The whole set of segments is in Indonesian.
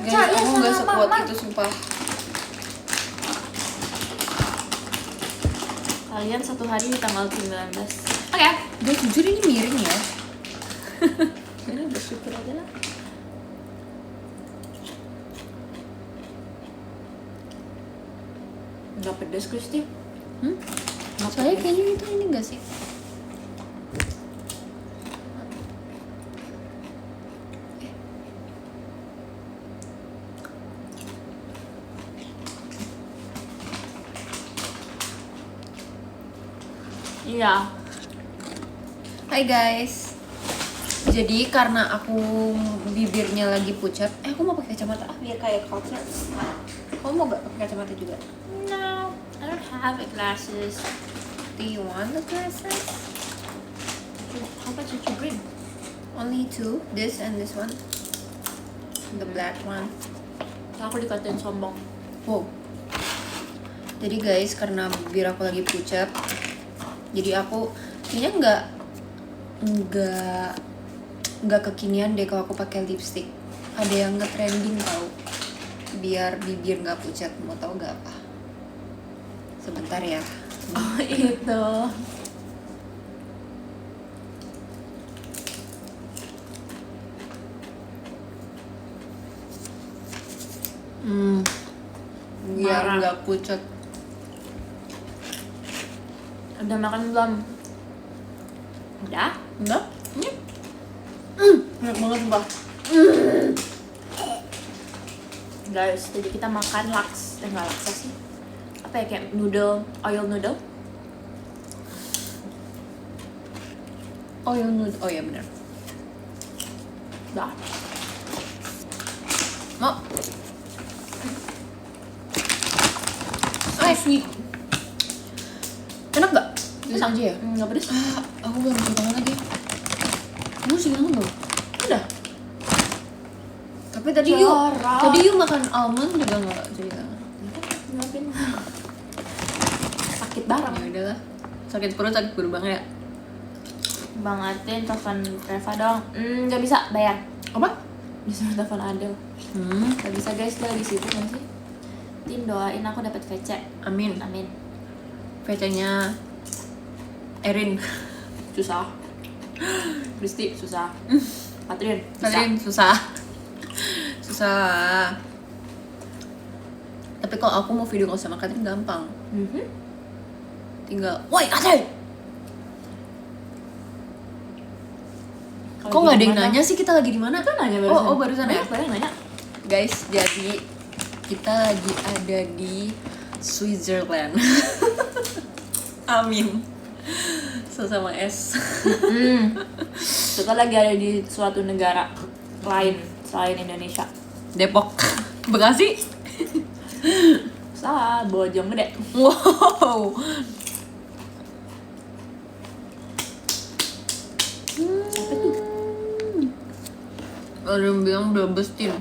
percaya Guys, aku sama nggak sekuat Mama. itu sumpah. Kalian satu hari di tanggal 19. Oke. Guys, jujur ini miring ya. Ini bersyukur aja lah. Nggak pedes, Kristi. Soalnya kayaknya itu ini enggak sih? Iya. Hai guys. Jadi karena aku bibirnya lagi pucat, aku mau pakai kacamata biar kayak culture. Kamu mau gak pakai kacamata juga? No, I don't have glasses. Do you want the glasses? How about you bring? Only two, this and this one. The black one. Aku dikatain sombong. Wow. Jadi guys, karena bibir aku lagi pucat, jadi aku kayaknya nggak kekinian deh kalau aku pakai lipstick. Ada yang nge-trending tau, biar bibir nggak pucat. Mau tau nggak apa? Sebentar ya. Oh itu. Biar Marah. nggak pucat. Udah makan belum? Udah? Enggak? Enak banget sumpah. Guys, jadi kita makan laks. Enggak laksa sih. Apa ya, kayak noodle, oil noodle. Oh yang noodle, oh ya benar. Udah. Mau? Sweet. Enak nggak? Bisa aja ya? Enggak pedes. Aku belum cuci tangan lagi. Kamu cuci tangan belum? Udah. Tapi tadi Jorok. you makan almond juga nggak cuci tangan? Ngapain? Sakit bareng. Ya udahlah. Sakit perut banget ya. Bang Atin telepon Reva dong. Nggak bisa bayar. Apa? Disuruh telepon Adel. Nggak bisa guys, dia lagi sibuk nggak sih? Tin, doain aku dapat VC. Amin. Amin. VC-nya Erin. Susah. Kristi susah. Katrin bisa. Erin susah. Susah. Tapi kalau aku mau video call sama Katrin gampang. Tinggal, woi Katrin. Kok nggak ada yang nanya sih kita lagi di mana? Kan nanya barusan. Oh barusan ya. Baru nanya. Guys, jadi kita lagi ada di Switzerland. Amin. Sama S. Kita lagi ada di suatu negara lain selain Indonesia. Depok. Bekasi. Salah, Bojonggede. Wow. Apa tuh? Ada yang bilang Brebes Tin.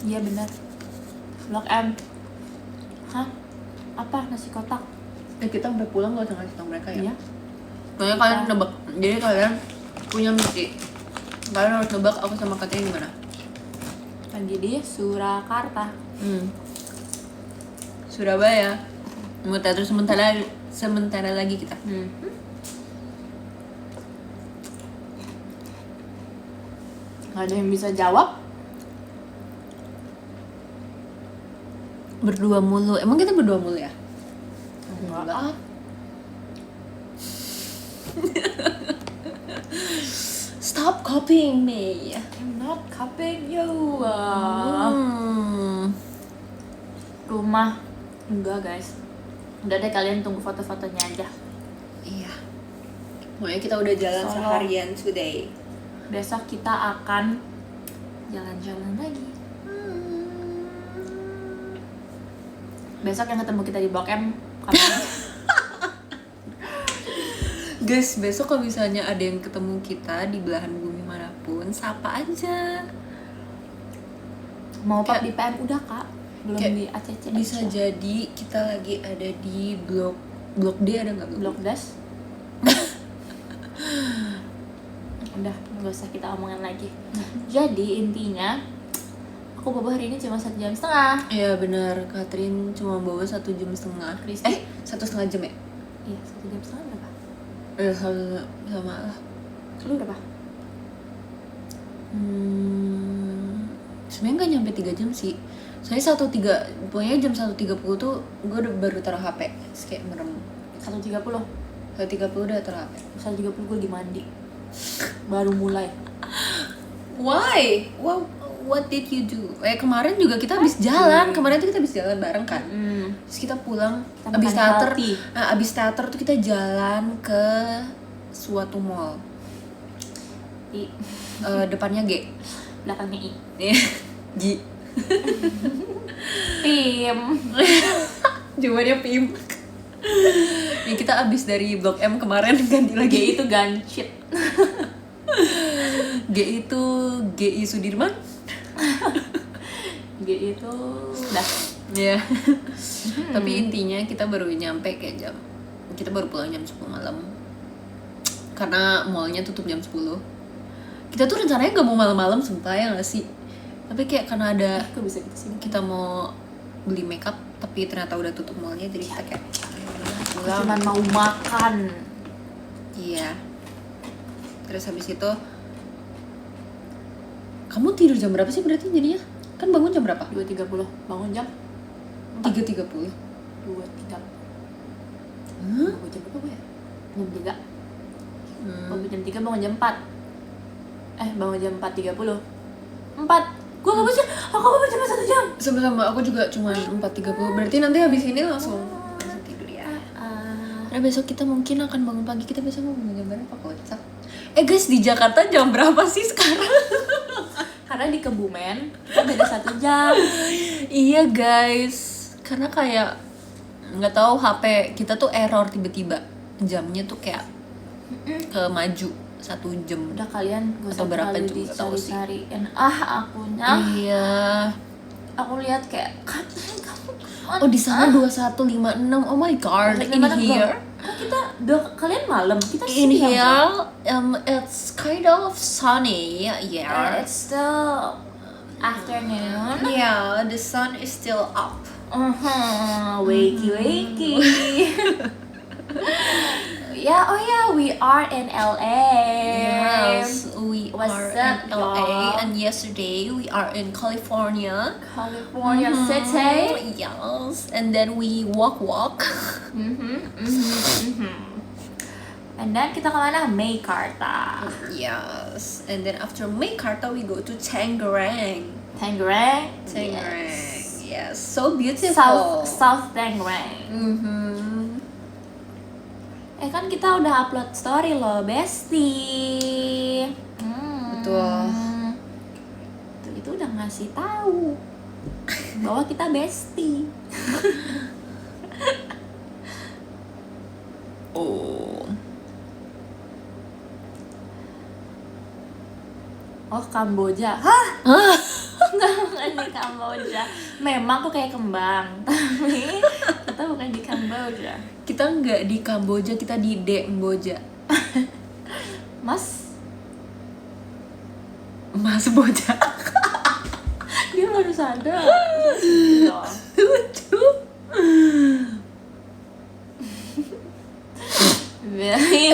Iya benar. Blok M. Hah? Apa nasi kotak? Kita sampai pulang gak usah ngasih tau mereka ya. Iya. Pokoknya kalian nebak. Jadi kalian punya misi. Kalian harus nebak aku sama Katrin di mana. Lagi di Surakarta. Surabaya. Mau terus sementara lagi kita. Gak ada yang bisa jawab. Berdua mulu. Emang kita berdua mulu ya? Enggak. Stop copying me. I'm not copying you. Rumah enggak guys. Udah deh, kalian tunggu foto-fotonya aja. Iya. Pokoknya kita udah jalan Solo. seharian today. Besok kita akan jalan-jalan lagi. Besok yang ketemu kita di Blok M. Guys, besok kalau misalnya ada yang ketemu kita di belahan bumi manapun, sapa aja. Mau pop Kayak- di PM udah kak, belum kayak di ACC. Bisa jadi kita lagi ada di blok D, ada nggak Blok Das. Udah, nggak usah kita omongin lagi. Jadi intinya aku bobo hari ini cuma 1,5 jam. Iya benar, Catherine cuma bawa 1,5 jam. Kristi? 1,5 jam ya? Iya, 1,5 jam berapa? Sama lah. Lu berapa? Sebenarnya nggak nyampe 3 jam sih. Soalnya pokoknya jam 1.30 tuh gue baru taruh HP. Terus kayak merem. 1.30. 1.30 udah taruh HP. 1.30 gue lagi mandi. Baru mulai. Why? What did you do? Kemarin juga kita habis jalan. Kemarin tuh kita habis jalan bareng kan. Terus kita pulang Kita abis makan teater. healthy. Abis teater tuh kita jalan ke suatu mall. Di Depannya G. belakangnya I. G. Pim. Jawabannya PIM. Ya, kita abis dari Blok M kemarin ganti G lagi. itu gancit. G itu GI Sudirman. G itu dah. Ya. Tapi intinya kita baru nyampe kita baru pulang jam 10 malam. Karena mallnya tutup jam 10. Kita tuh rencananya gak mau malam-malam sumpah ya gak sih? Tapi kayak karena ada Kok bisa gitu sih? kita mau beli makeup tapi ternyata udah tutup mallnya, jadi kita kayak Aku cuma mau makan. Iya. Terus habis itu kamu tidur jam berapa sih berarti jadinya? Kan bangun jam berapa? 2.30. Bangun jam 3.30. 2.30. Hah? Bangun jam berapa gue ya? Jam 3. Bangun jam 3, bangun jam 4. Bangun jam 4.30. 4. Gue gak bisa. Aku bangun cuma 1 jam. Sama-sama, aku juga cuma 4.30. Berarti nanti habis ini langsung tidur ya. Karena besok kita mungkin akan bangun pagi. Kita besok mau bangun jam berapa kocak? Guys, di Jakarta jam berapa sih sekarang? Karena di Kebumen kita beda 1 jam. Iya guys, karena kayak nggak tahu HP kita tuh error tiba-tiba, jamnya tuh kayak ke maju 1 jam. Udah kalian gak usah Atau berapa terlalu juga tahu sih. dicari-cariin akunya. Iya. Aku lihat kayak kamu Oh di sana 2156. Oh my god. In here. Kok kita kalian malam, kita In siang. here, it's kind of sunny. Yeah. It's still afternoon. Yeah, the sun is still up. Wakey. Yeah, we are in LA. Yes, we What's are up, in LA, y'all? and yesterday we are in California. California City. Yes, and then we walk. And then kita kemana? Meikarta. Yes, and then after Meikarta we go to Tangerang. Tangerang. Yes, so beautiful. South Tangerang. Kan kita udah upload story loh, bestie. Betul. Itu udah ngasih tahu bahwa kita bestie. Oh, Kamboja. Hah? Bukan di Kamboja. Memang kok kayak kembang, tapi kita bukan di Kamboja. Kita nggak di Kamboja, kita di Demboja. Mas Boja. dia baru sadar. Lucu.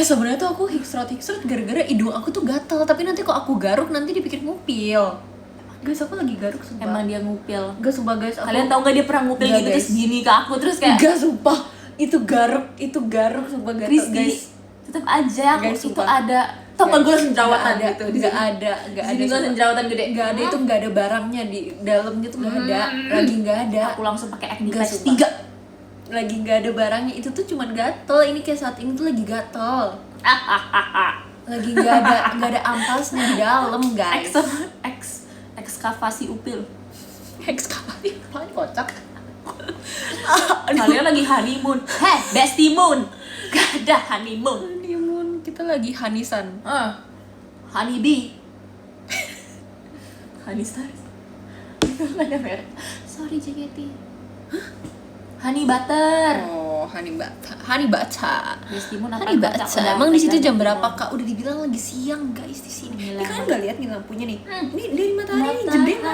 Sebenarnya tuh aku hikstrot gara-gara hidung aku tuh gatal, tapi nanti kok aku garuk nanti dipikir ngupil. Guys, aku lagi garuk sumpah. Emang dia ngupil. Gak sumpah guys, Kalian tau gak dia pernah ngupil Nggak, gitu guys. terus gini ke aku terus kayak Gak sumpah, itu garuk sumpah gatal Kristi, guys. tetap aja aku Guys, itu sumpah. ada. Tau gak gue langsung jerawatan Nggak gitu. Gak ada Di sini gue langsung sumpah. jerawatan gede. Gak ada, itu gak ada barangnya di dalamnya tuh gak ada. Lagi gak ada. Aku langsung pakai acne Nggak, patch sumpah. 3. Lagi gak ada barangnya, itu tuh cuman gatel. Ini kayak saat ini tuh lagi gatel. Lagi gak ada ampasnya di dalam guys. Ekskavasi upil. Ekskavasi apaan kocak. Kalian lagi honeymoon. Bestie moon. Gak ada honeymoon. Honeymoon, kita lagi hanisan. Honey bee. Honey stars. Itu gak ada merek. Sorry JKT. Honey butter. Oh, Hani baca. Rizky Moon apa Hari baca. Emang di situ jam berapa Kak? Kak? Udah dibilang lagi siang guys di sini. Gila. Ini kalian nggak lihat nih lampunya nih? Ini dari matahari jendela.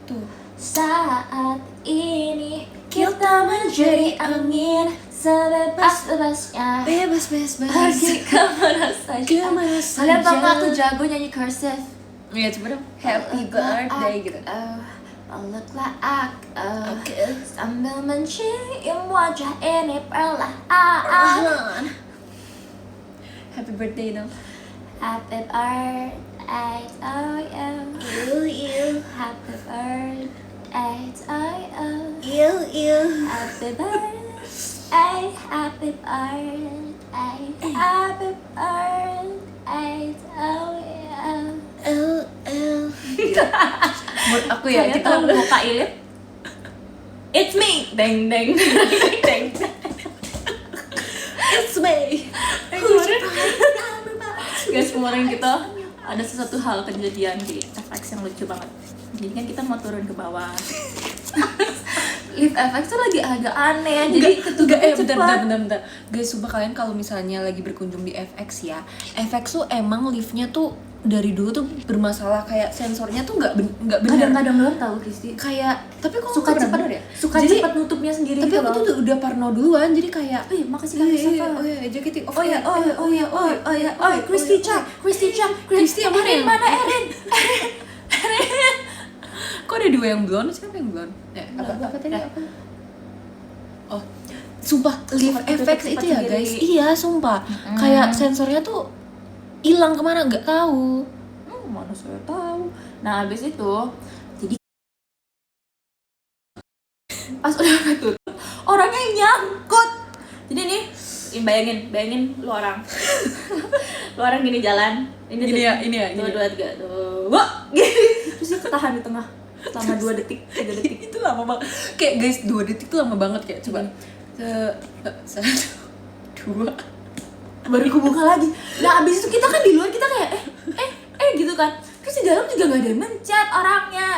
Tuh. Saat ini kita menjadi angin sebebas-bebasnya. Bebas. Pergi kemana saja. Kemana saja. Kalian tau gak aku jago nyanyi cursive? Iya coba dong. Happy birthday gitu. Peluklah aku Oke. sambil mencium wajah ini perlahan. Happy birthday dong. Happy birthday to you. Happy birthday to you. Happy birthday, happy birthday, happy birthday to you. Menurut aku ya Kalian kita tahu muka Ilip? It's me, deng deng deng. It's me. Guys, kemarin kita ada sesuatu hal kejadian di FX yang lucu banget. Jadi kan kita mau turun ke bawah. Lift FX tuh lagi agak aneh ya. Jadi ketutupnya bentar. Guys, sumpah kalian kalau misalnya lagi berkunjung di FX ya, FX tuh emang liftnya tuh dari dulu tuh bermasalah, kayak sensornya tuh nggak benar. Kadang-kadang doang tahu Kristi. Kayak tapi kok Suka nggak cepat bener ya? Suka Jadi- cepat nutupnya sendiri. Tapi gitu aku loh. tuh udah parno duluan, jadi kayak Makasih Kak Safa. JKT. Oh ya, Kristi Cak. Kristi yang mana Erin yang- mana Erin? Kok ada dua yang blonde? Siapa yang blonde? Apa tadi? Dah. Apa? Oh, sumpah lift Cepat tutup, FX cepat itu ya sendiri. guys. Iya, sumpah. Kayak sensornya tuh hilang kemana nggak tahu. Mana saya tahu. Nah, habis itu jadi pas udah tutup, orangnya nyangkut. Jadi nih, bayangin lu orang. Lu orang gini jalan. Ini Gini tuh, ya, ini ya, Tuh, gini. 2, 3, tuh. Wah, gini. Terus dia ketahan di tengah selama 2 detik, 3 detik. Itu lama banget. Kayak guys, 2 detik tuh lama banget kayak coba. Satu, dua. Baru kebuka lagi. Nah, abis itu kita kan di luar, kita kayak gitu kan. Terus di dalam juga gak ada yang mencet orangnya.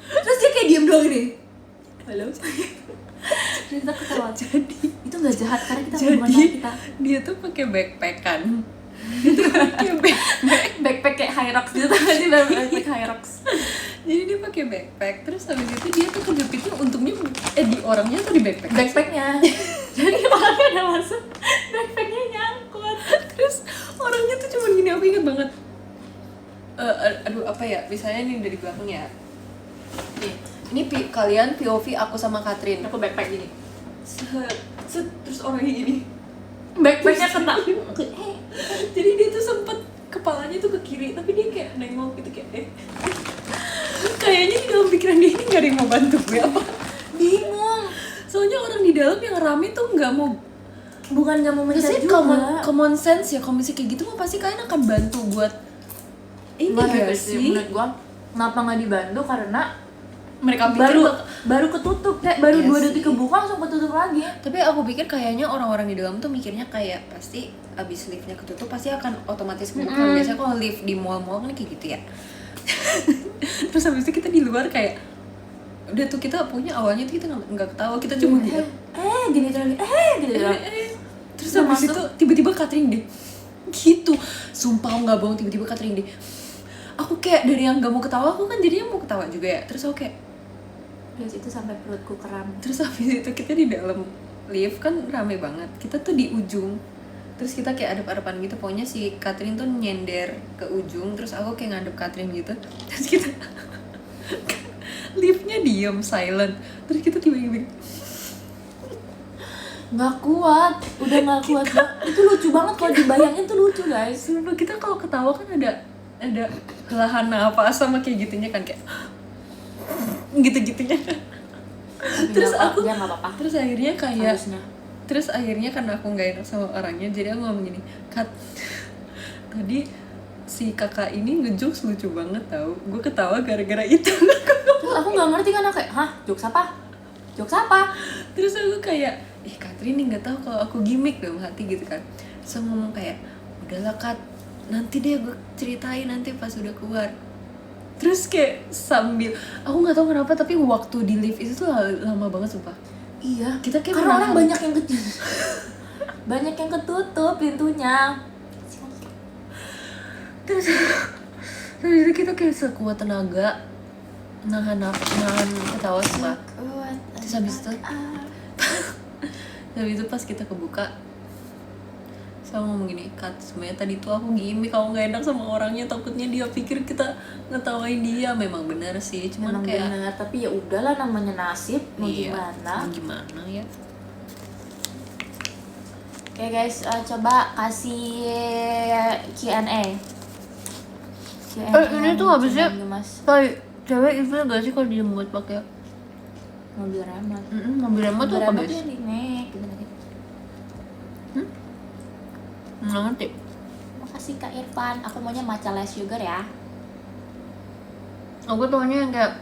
Terus dia kayak diem doang gini. Halo. Terus kita ketawa. Jadi Itu gak jahat karena kita hubungan sama kita. dia tuh pakai backpackan. Dia tuh pakai Backpack kayak Hyrox gitu kan sih, backpack Hyrox. Jadi dia pakai backpack, terus habis itu dia tuh kejepitnya untungnya di orangnya atau di backpack? Backpacknya. Jadi orangnya udah masuk, backpacknya nyangkut. Terus orangnya tuh cuma gini, aku inget banget. Aduh apa ya, misalnya ini dari belakang ya. Nih, ini kalian POV aku sama Katrin. Aku backpack gini. Terus orangnya gini. Backpacknya kena. Jadi dia tuh sempet kepalanya tuh ke kiri, tapi dia kayak nengok gitu kayak kayaknya di dalam pikiran dia ini nggak ada yang mau bantu gue apa. Bingung. Soalnya orang di dalam yang rame tuh nggak mau. Bukan gak mau mencet Maksudnya juga. common sense ya, kalau misalnya kayak gitu mah pasti kalian akan bantu buat ini Nggak gak hebat sih? menurut gua. Kenapa nggak dibantu? Karena Mereka pikir baru ketutup, kayak baru Iya 2 detik sih. kebuka langsung ketutup lagi. tapi aku pikir kayaknya orang-orang di dalam tuh mikirnya kayak pasti abis liftnya ketutup pasti akan otomatis kebuka. Biasanya kalau lift di mall-mall kan kayak gitu ya. Terus habis itu kita di luar kayak udah tuh kita punya awalnya tuh kita nggak ketawa, kita cuma gitu. Gini terus gitu doang. Terus Udah habis masuk. itu tiba-tiba Katrin deh gitu, sumpah nggak bohong, tiba-tiba Katrin deh. Aku kayak dari yang nggak mau ketawa, aku kan jadinya mau ketawa juga ya. Terus aku kayak Terus itu sampai perutku kram. terus habis itu kita di dalam lift kan rame banget, kita tuh di ujung, terus kita kayak adep-adepan gitu. Pokoknya si Katrin tuh nyender ke ujung, terus aku kayak ngadep Katrin gitu. Terus kita liftnya diem silent, terus kita tiba-tiba Nggak kuat, udah nggak kuat banget. Itu lucu banget kalau dibayangin tuh lucu guys. sumpah kita kalau ketawa kan ada helahan nafas sama kayak gitunya kan, kayak gitu-gitunya. Terus aku ya nggak apa-apa. terus akhirnya kayak Harusnya. terus akhirnya karena aku nggak enak sama orangnya, jadi aku ngomong gini, Kat, tadi si kakak ini ngejokes lucu banget tau, gue ketawa gara-gara itu. Terus aku nggak ngerti kan, aku kayak, hah, jokes apa? Jokes apa? Terus aku kayak, Katrin nih nggak tahu kalau aku gimmick dalam hati gitu kan. Terus aku ngomong kayak, udahlah Kat, nanti deh gue ceritain nanti pas udah keluar. Terus kayak sambil, aku nggak tahu kenapa tapi waktu di lift itu tuh lama banget sumpah. Iya. Kita kayak karena orang menahan. banyak yang ketutup. Banyak yang ketutup pintunya. Terus itu kita kayak sekuat tenaga nahan ketawa semua. Terus habis itu pas kita kebuka sama ngomong gini, Kat, sebenarnya tadi tuh aku gimmick, kalau nggak enak sama orangnya, takutnya dia pikir kita ngetawain dia. Memang benar sih, cuman memang kayak bener, tapi ya udahlah, namanya nasib, mau gimana. mau gimana ya. Oke guys, coba kasih Q&A. Ini tuh habisnya Mas kayak cewek itu gak sih kalau dijemut pakai mobil remote. mobil remote tuh apa Mobil guys? remote yang remake gitu nanti. Nggak ngerti. Makasih Kak Irfan, aku maunya matcha less sugar ya. Aku taunya yang kayak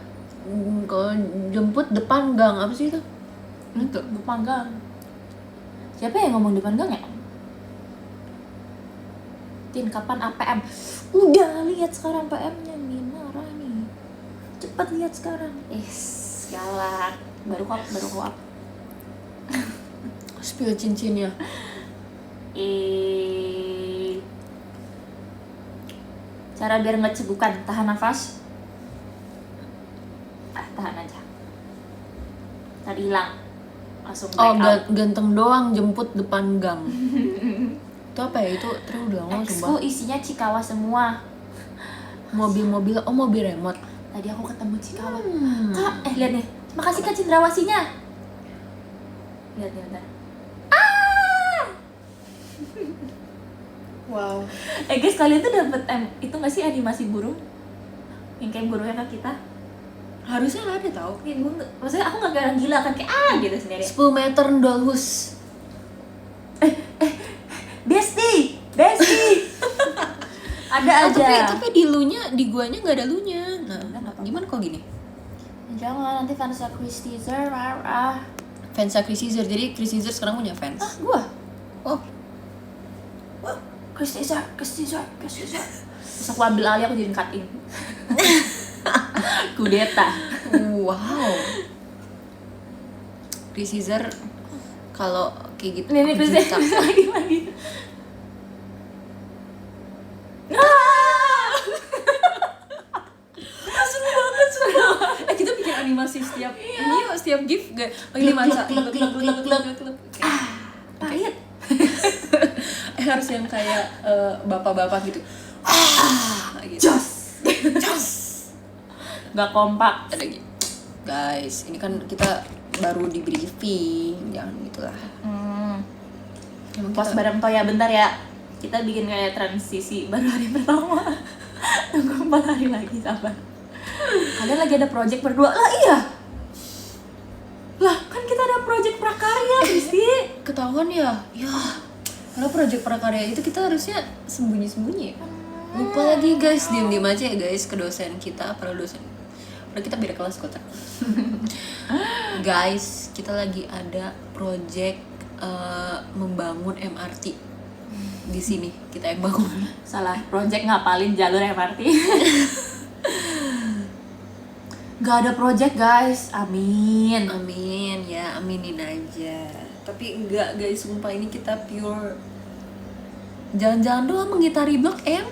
kalau jemput depan gang, apa sih itu? Itu Depan gang. Siapa yang ngomong depan gang ya? Tin, kapan APM? Udah, lihat sekarang PM-nya nih, marah nih. Cepat lihat sekarang. Galak. Baru kok. spill cincinnya. Cara biar nggak cegukan, tahan nafas. Tahan aja. Tadi hilang. Langsung Oh, break out. ganteng doang jemput depan gang. Itu apa ya? Itu terus udah ngomong Expo sumpah. isinya Cikawa semua. Mobil, mobil remote. Tadi aku ketemu Cikawa. Kak, lihat nih. Makasih Kak Cendrawasinya. Lihat nih bentar. Wow. Guys, kalian tuh dapet itu nggak sih animasi burung? Yang kayak burungnya Kak kita? Harusnya ada tau. Kayak gue maksudnya aku nggak kayak orang gila kan, kayak gitu sendiri. 10 meter dolhus. Bestie. Ada aja. Tapi di lunya, di guanya nggak ada lunya. Nah, Kenapa? gimana kok gini? Jangan, nanti fans Chris Teaser marah. Fansnya Chris Caesar, jadi Chris Caesar sekarang punya fans. Gua. Oh, Chris Teaser. Terus aku ambil alih, aku jadi cutting. Kudeta. wow. Chris Caesar kalau kayak gitu. Ini aku Chris juta. Teaser lagi. Seru banget. Kita bikin animasi setiap ini yuk, setiap gift gak ini maca Glek. Pahit. harus yang kayak bapak-bapak gitu. Gitu. Jos. Gak kompak. Ada gitu. Guys, ini kan kita baru di briefing, jangan gitulah. Emang Pos kita bareng Toya bentar ya. Kita bikin kayak transisi baru hari pertama. Tunggu 4 hari lagi, sabar. Kalian lagi ada project berdua. Lah iya. Lah kan kita ada project prakarya, Kristi. ketahuan ya. Ya. Karena proyek prakarya itu kita harusnya sembunyi-sembunyi. Lupa lagi guys, diem-diem aja ya guys ke dosen kita, para dosen. Udah kita beda kelas kota. Guys, kita lagi ada project membangun MRT di sini, kita yang bangun. Salah, project ngapalin jalur MRT. Gak ada project guys, amin. Amin ya, aminin aja. Tapi enggak guys, sumpah ini kita pure jalan-jalan doang mengitari Blok M.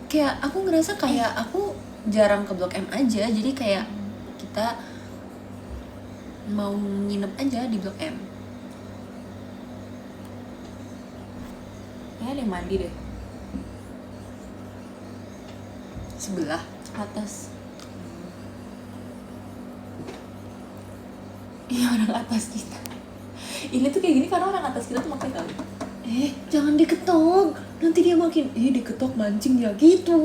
Kayak aku ngerasa kayak aku jarang ke Blok M aja, jadi kayak kita mau nginep aja di Blok M. Kayaknya ada yang mandi deh. Sebelah. Atas. Iya, orang atas kita. Ini tuh kayak gini karena orang atas kita tuh makin tahu. Jangan diketok. Nanti dia makin diketok mancing ya gitu.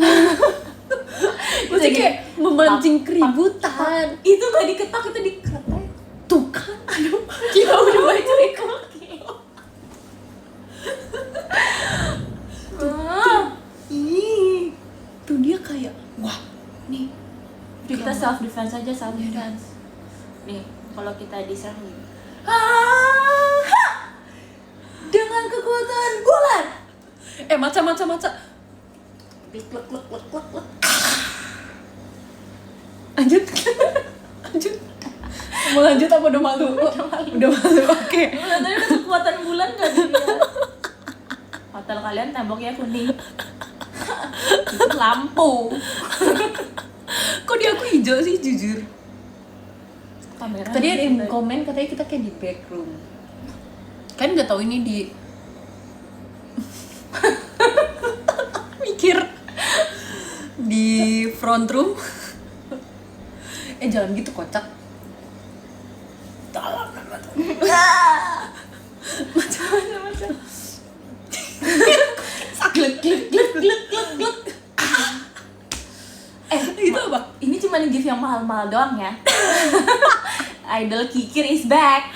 Maksudnya kayak memancing keributan. Itu gak diketok, itu diketek. Tuh kan. Aduh, kita udah baca kaki. Tuh dia kayak wah, nih Kita self defense aja, self defense. Nih, kalau kita diserang gini. Dengan kekuatan bulan. Maca. Klek. Lanjut. Mau lanjut apa udah malu? Udah malu, oke. Tadi udah kekuatan bulan gak dilihat. Hotel kalian temboknya kuning. Itu lampu. Kok di aku hijau sih jujur? Kamera. Tadi ada yang komen katanya kita kayak di back room. Kan nggak tahu ini di mikir di front room. Jangan gitu kocak. Dalam Macam-macam. Glek glek glek glek glek glek. itu apa? Ini cuma gift yang mahal-mahal doang ya. Idol Kikir is back.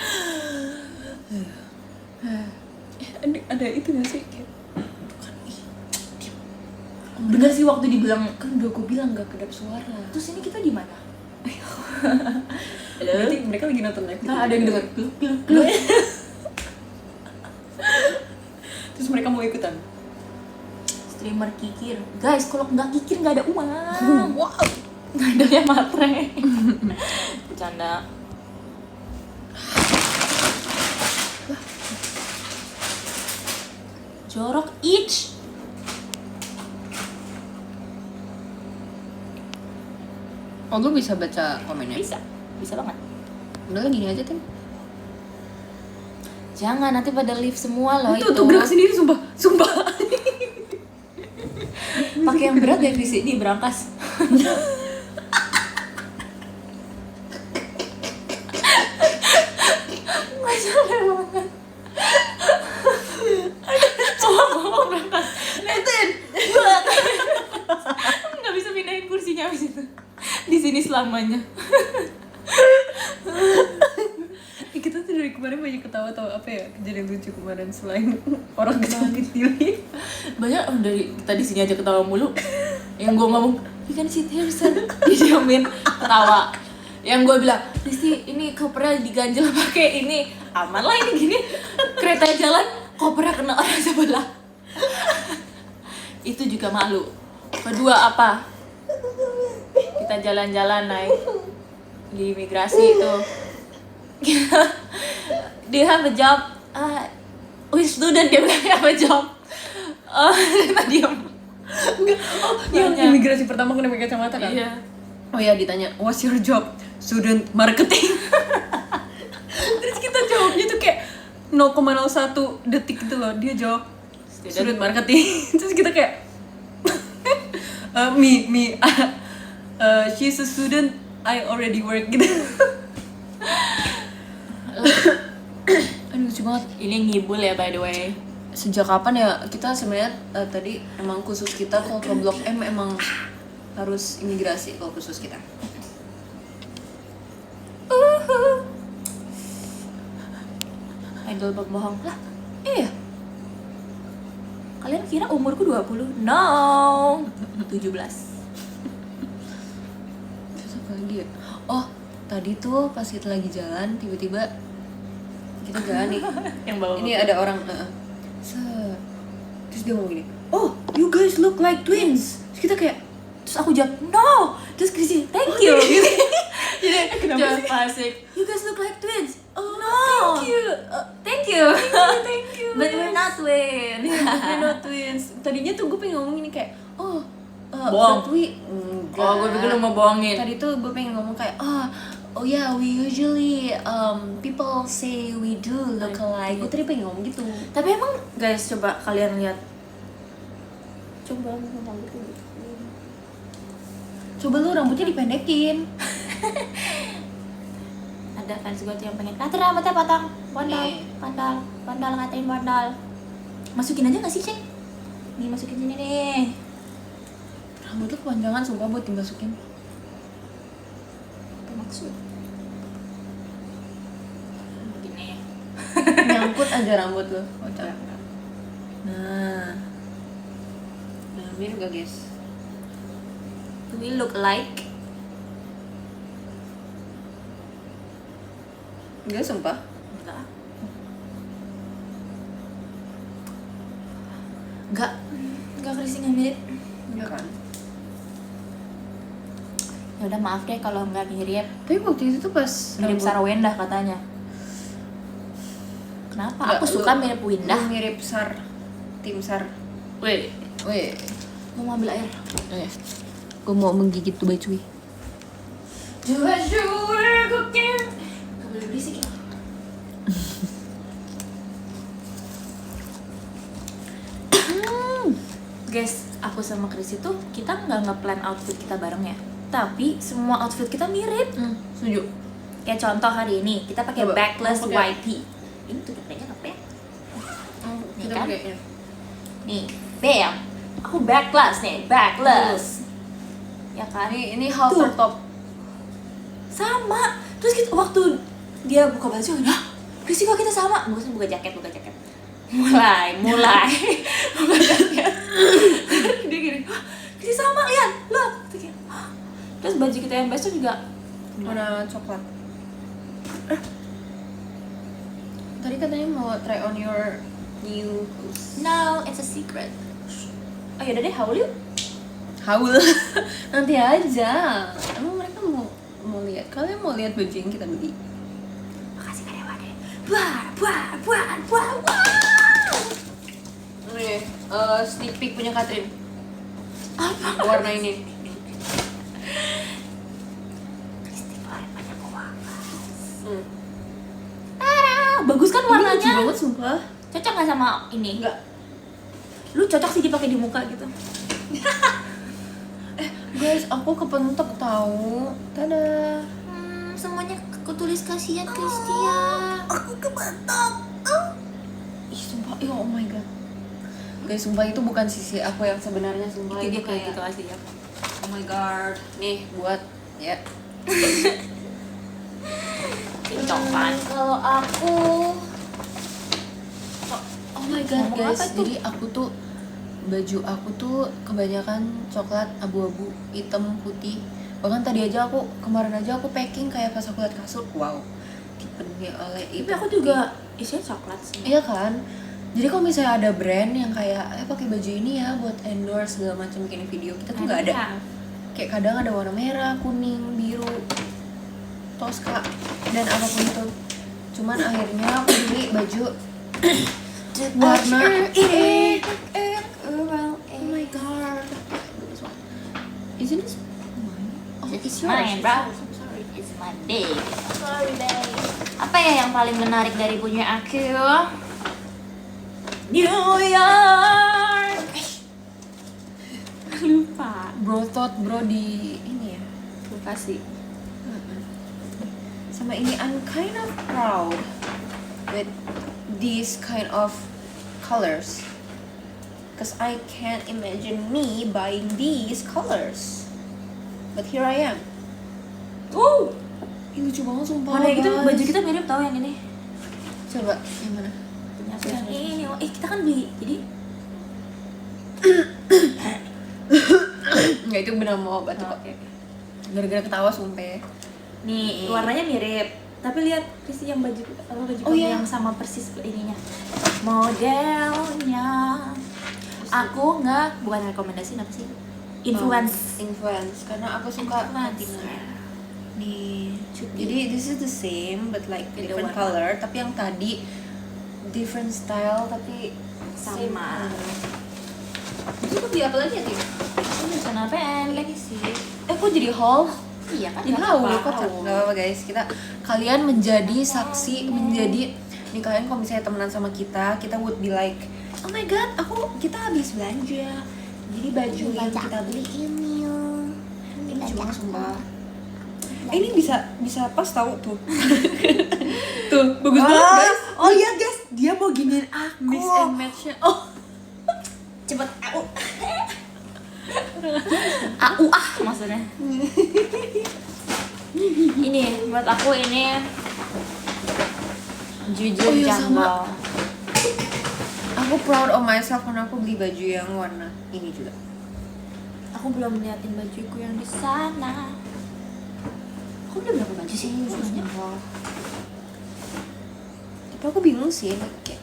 Ada itu nggak sih? Bener sih waktu dibilang. Kan udah aku bilang nggak kedap suara. Terus ini kita di mana? Berarti mereka lagi nonton live. Nah, ada yang denger gluk gluk gluk. Terus mereka mau ikutan. Streamer Kikir. Guys, kalau nggak Kikir nggak ada uang. Wow. Nggak ada yang matre. Bercanda. Jorok each. Oh, lu bisa baca komennya? Bisa banget. Udah lah, gini aja Tim. Jangan nanti pada live semua loh itu. Tuh gerak sendiri sumpah. Pakai yang berat ya visi di berangkas. Masalah banget. Coba berangkas. Netin. Nggak bisa pindahin kursinya abis itu. Di sini selamanya. Kita tuh dari kemarin banyak ketawa-tawa apa ya kejadian lucu kemarin selain orang kesamit di lift. Banyak dari kita di sini aja ketawa mulu. Yang gue ngomong, you can sit here sir. Dijamin ketawa. Yang gue bilang, Risti ini kopernya diganjel pakai ini, aman lah ini gini. Kereta jalan, kopernya kena orang sebelah. Itu juga malu. Kedua apa? Kita jalan-jalan naik di imigrasi itu. Dia have a job. We student, dia bilang have a job. Kita diam. Yang imigrasi pertama kena pakai kacamata kan? Iya. Oh ya, ditanya, what's your job? Student marketing. Terus kita jawabnya tuh kayak 0,01 detik gitu loh. Dia jawab student marketing. Terus kita kayak me she's a student, I already work gitu. Aduh, lucu banget. Ini ngibul ya by the way. Sejak kapan ya kita sebenarnya tadi emang khusus kita kalau ke Blok M emang harus imigrasi kalau khusus kita. Idol berbohong lah. Iya. Kalian kira umurku 20? No. 17. Terus apa lagi ya? Oh, tadi tuh pas kita lagi jalan tiba-tiba kita jalan nih. Yang bawa Ini ada orang terus dia ngomong gini, oh you guys look like twins. Terus kita kayak, terus aku jawab no. Terus Chrissy thank you. Gitu. Jadi kenapa sih? Asik. You guys look like twins. Oh, No. thank you. Thank you. Thank you. But we're not twins. We're not twins. Tadinya tuh gue pengen ngomong ini kayak, oh, Bohong. but we enggak. Oh, gue pikir lu mau bohongin. Tadi tuh gue pengen ngomong kayak, oh yeah, we usually people say we do look alike. Gue tadi pengen ngomong gitu. Tapi emang guys, coba kalian lihat. Coba ngomong gitu. Coba lu rambutnya dipendekin. Ada fans gue tuh yang pengen kata rambutnya potong, bondal, Nih. bondal ngatain bondal. Masukin aja nggak sih ceng? Nih masukin sini nih. Rambut lu kepanjangan sumpah buat dimasukin. Apa maksud? Begini. Nyangkut aja rambut lu. Kocak. Nah, mirip gak guys? Do we look alike? Enggak sumpah. Enggak. Enggak Chrissy nggak mirip. Enggak kan? Ya udah maaf deh kalau nggak mirip. Tapi waktu itu tuh pas Mirip rambut- Sarah Windah katanya. Kenapa? Nggak, Aku suka mirip Windah. lu mirip Sar, tim Sar. Weh, Weh, mau ambil air. oh ya, gue mau menggigit tuh cuy. Coba cukir. Gak boleh berisik ya. Guys, aku sama Chris itu kita nggak ngeplan outfit kita bareng ya. Tapi semua outfit kita mirip. Setuju. Kayak contoh hari ini kita pakai Coba, backless mau pakai- YP. Ini tutupnya apa ya? Nih Kita kan? pakai ya. Nih, bam. Aku backless nih, backless. Ya kan? Ini halter Tuh. top. Sama. Terus kita waktu dia buka baju, nah, Chris kok kita sama? Buka jaket. Mulai. Buka jaket. Dia gini, "Hah, kita sama, lihat, look." Terus baju kita yang besok juga Warna coklat. Tadi katanya mau try on your new clothes. no, it's a secret. Oh yaudah deh, haul yuk. Haul. Nanti aja. Emang mereka mau lihat. Kalian mau lihat baju yang kita beli? Makasih karyawannya. Wah. Nih, sneak peek punya Catherine. Apa? Warna ini. Festival banyak uang. Hmm. Bagus kan Ini lucu warnanya? banget sumpah. Cocok nggak sama ini? Enggak. Lu cocok sih dipakai di muka gitu. Guys, aku kepentok tahu. Tada. Semuanya aku tulis kasihan Kristia. Aku kebentok. Ih, sumpah. Ih, oh my god. Guys, sumpah itu bukan sisi aku yang sebenarnya, sumpah. Itu dia Itu kayak gitu asli ya. Oh my god. Nih, buat ya. Cincokan. Kalau aku oh my god, Ngomong guys. apa tuh? Jadi aku tuh baju aku tuh kebanyakan coklat, abu-abu, hitam, putih. Bahkan tadi aja kemarin aja aku packing kayak pas aku liat kasur, wow. Dipenuhi oleh Tapi hitam aku putih. juga isinya coklat sih. Iya kan? Jadi kalau misalnya ada brand yang kayak pakai baju ini ya buat endorse segala macam bikin video, kita tuh nggak ada. Kayak kadang ada warna merah, kuning, biru, toska dan apapun itu. Cuman akhirnya aku beli baju warna ini. Oh my god. Isn't this mine? Oh, it's yours. Mine, bro. I'm sorry. It's my day. Sorry, babe. Apa ya yang paling menarik dari punya aku? New York. Lupa. Bro thought bro di ini ya. Lupa sih. Sama ini I'm kind of proud with these kind of colors. Cause I can't imagine me buying these colors. But here I am. Ih, lucu banget sumpah. Mana gitu guys. baju kita mirip tau yang ini. Coba yang mana? Yang ini. Kita kan beli. Jadi Enggak, itu benar mau batuk kok. oke. Gara-gara ketawa sumpah. Nih, warnanya mirip. Tapi lihat Kristi yang baju Oh, kamu iya. yang sama persis ininya. Modelnya. Aku bukan rekomendasi apa sih? Influence karena aku suka Influence. antingnya. Nih. Cuti. Jadi this is the same but like Beda different warna. color, tapi yang tadi different style tapi same Sama. color. Terus aku beli apa lagi ya, Tim? Ini sana pen. Lagi sih. Kok jadi haul? Iya kan? Jadi nggak haul apa-apa. kok. Gak apa-apa guys, kalian menjadi saksi, menjadi nih kalian kalau misalnya temenan sama kita would be like, oh my god, kita habis belanja. Jadi baju yang kita beli ini cuma sumpah. Ini bisa pas tahu tuh. Tuh, bagus banget guys. Oh iya guys, dia mau giniin aku. Mix and match-nya. Oh, Cepet au maksudnya. Ini buat aku ini jujur Oh iya, jungle. aku proud of myself karena aku beli baju yang warna ini juga. Aku belum liatin bajuku yang di sana. Aku udah berapa baju sih sebenarnya? Tapi aku bingung sih ini kayak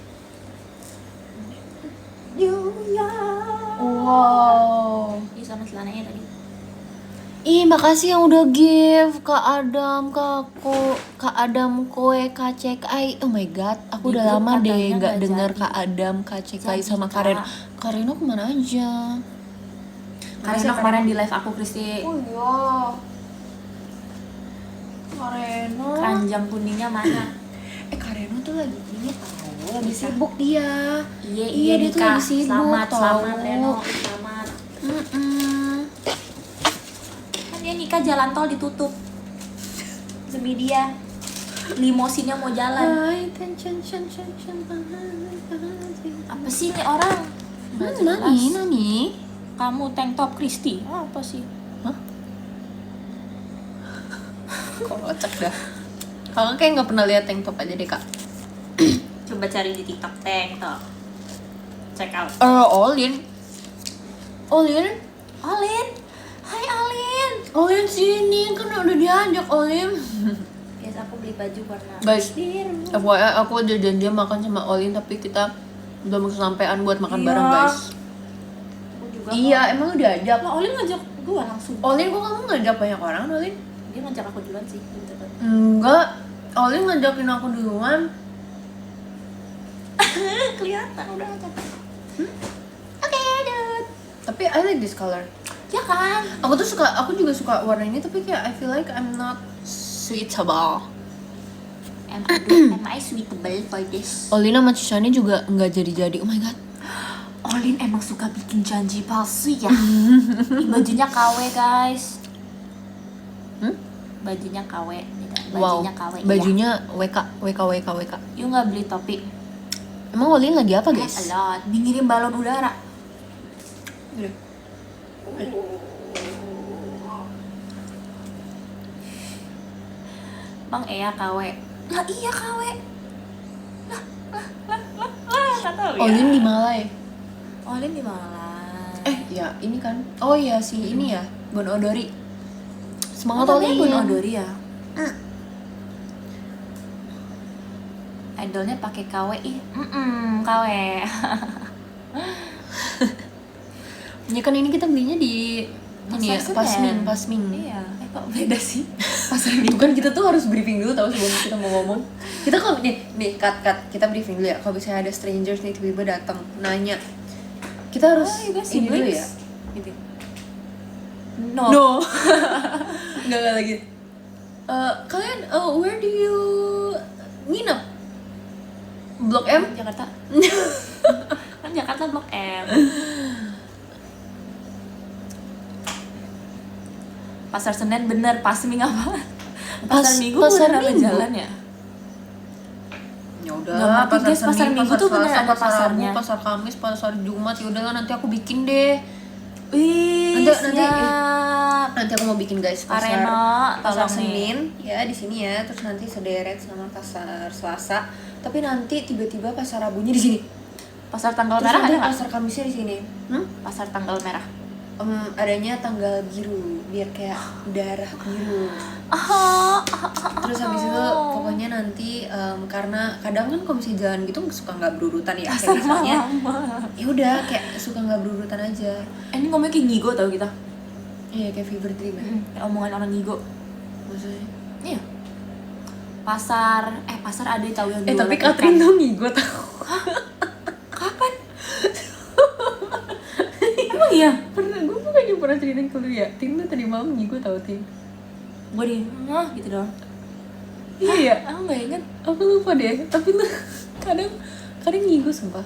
New York. wow. Ini sama celananya tadi. Ih, makasih yang udah give Kak Adam, Kak Adam, Koe, Kak Cekai. Oh my god, aku Di udah grup lama deh katanya nggak nggak dengar jadi. Kak Adam, Kak Cekai Jadi, sama Kak. Karen. Kareno kemana aja? Karena kemarin di live aku Kristi. Oh iya. Kareno. Keranjang kuningnya mana? Kareno tuh lagi ini tahu, lagi sibuk dia. Iya dia tuh nikah. lagi sibuk. Selamat tahu. Reno, selamat. Mm-mm. Kan dia nikah jalan tol ditutup demi dia. Limosinnya mau jalan. Apa sih ini orang? Nggak jelas. Nani? Kamu tank top Kristi. Apa sih? Kocak dah. Kakak kayak nggak pernah lihat tank top aja deh kak. Coba cari di TikTok tank top. Check out. Olin. Olin. Hai Olin. Olin sini kan udah diajak Olin. Guys, aku beli baju warna Guys, biru. FYI aku udah janjian makan sama Olin tapi kita belum kesampaian buat makan Iya. bareng guys. Aku juga Iya, emang udah ajak. mau. Olin ngajak gua langsung. Olin kok kamu ngajak banyak orang Olin? Dia ngajak aku duluan sih. Enggak, Olin ngajakin aku duluan. Kelihatan udah ngajak. Oke, dude. Tapi I like this color. Ya kan? Aku juga suka warna ini tapi kayak I feel like I'm not suitable. Am I suitable for this? Olin sama Cicani juga nggak jadi-jadi. Oh my god. Olin emang suka bikin janji palsu ya. Ih, bajunya KW guys. Bajunya KW. Bajunya KW. Bajunya WK. Yuk nggak beli topi? Emang Olin lagi apa guys? A lot. Ngirim balon udara. Udah. Bang Ea KW. Lah iya KW. Lah. Nggak tahu ya. Olin di Malai. Olin di Malang. Ya ini kan. Oh iya si ini ya, Bon Odori. Semangat Olin. Olin. Bun Odori ya. Idolnya pakai KW ih. KW. Ya kan ini kita belinya di ini ya, Pasar Senen. Pasming. Iya. Kok beda sih? Pasar Minggu kan kita tuh harus briefing dulu tahu sebelum kita mau ngomong. Kita kalau nih cut kita briefing dulu ya. Kalau misalnya ada strangers nih tiba-tiba datang nanya, kita harus ini dulu ya. Gitu. No. Enggak lagi. Kalian where do you nginep? Blok M? Jakarta. Kan Jakarta Blok M. Pasar Senen bener, Pasming apa? Pasar Minggu Pasar bener apa Minggu. jalan ya? Ya Nggak udah, ngerti, guys, pasar Senin, Minggu tuh bener Selasa, ada pasar pasarnya. Rabu, pasar Kamis, pasar Jumat. Ya udahlah nanti aku bikin deh. Wih, siap. Nanti aku mau bikin guys pasar Kareno, pasar tolong nih. Senin ya di sini ya, terus nanti sederet sama pasar Selasa. Tapi nanti tiba-tiba pasar Rabunya di sini. Pasar tanggal Terus merah nanti ada nggak? pasar Kamisnya di sini. Pasar tanggal merah. Adanya tanggal biru biar kayak darah biru. Terus habis itu pokoknya nanti karena kadang kan kalau misalnya jalan gitu suka nggak berurutan ya. Pasar Kayak misalnya malam. ya udah kayak suka nggak berurutan aja. Ini ngomongnya kayak ngigo tau kita. Iya kayak fever dream ya. Kayak omongan orang ngigo. Maksudnya. Iya. Pasar ada tahu yang jualan Tapi ikan. Catherine tuh ngigo tau. Kapan? Emang iya? Gue bukannya pernah ceritain ke lu ya. Tim tuh tadi malam ngigo tau Tim. Gue di gitu doang. Iya. Aku nggak inget. Aku lupa deh. Tapi lu kadang ngigo sumpah.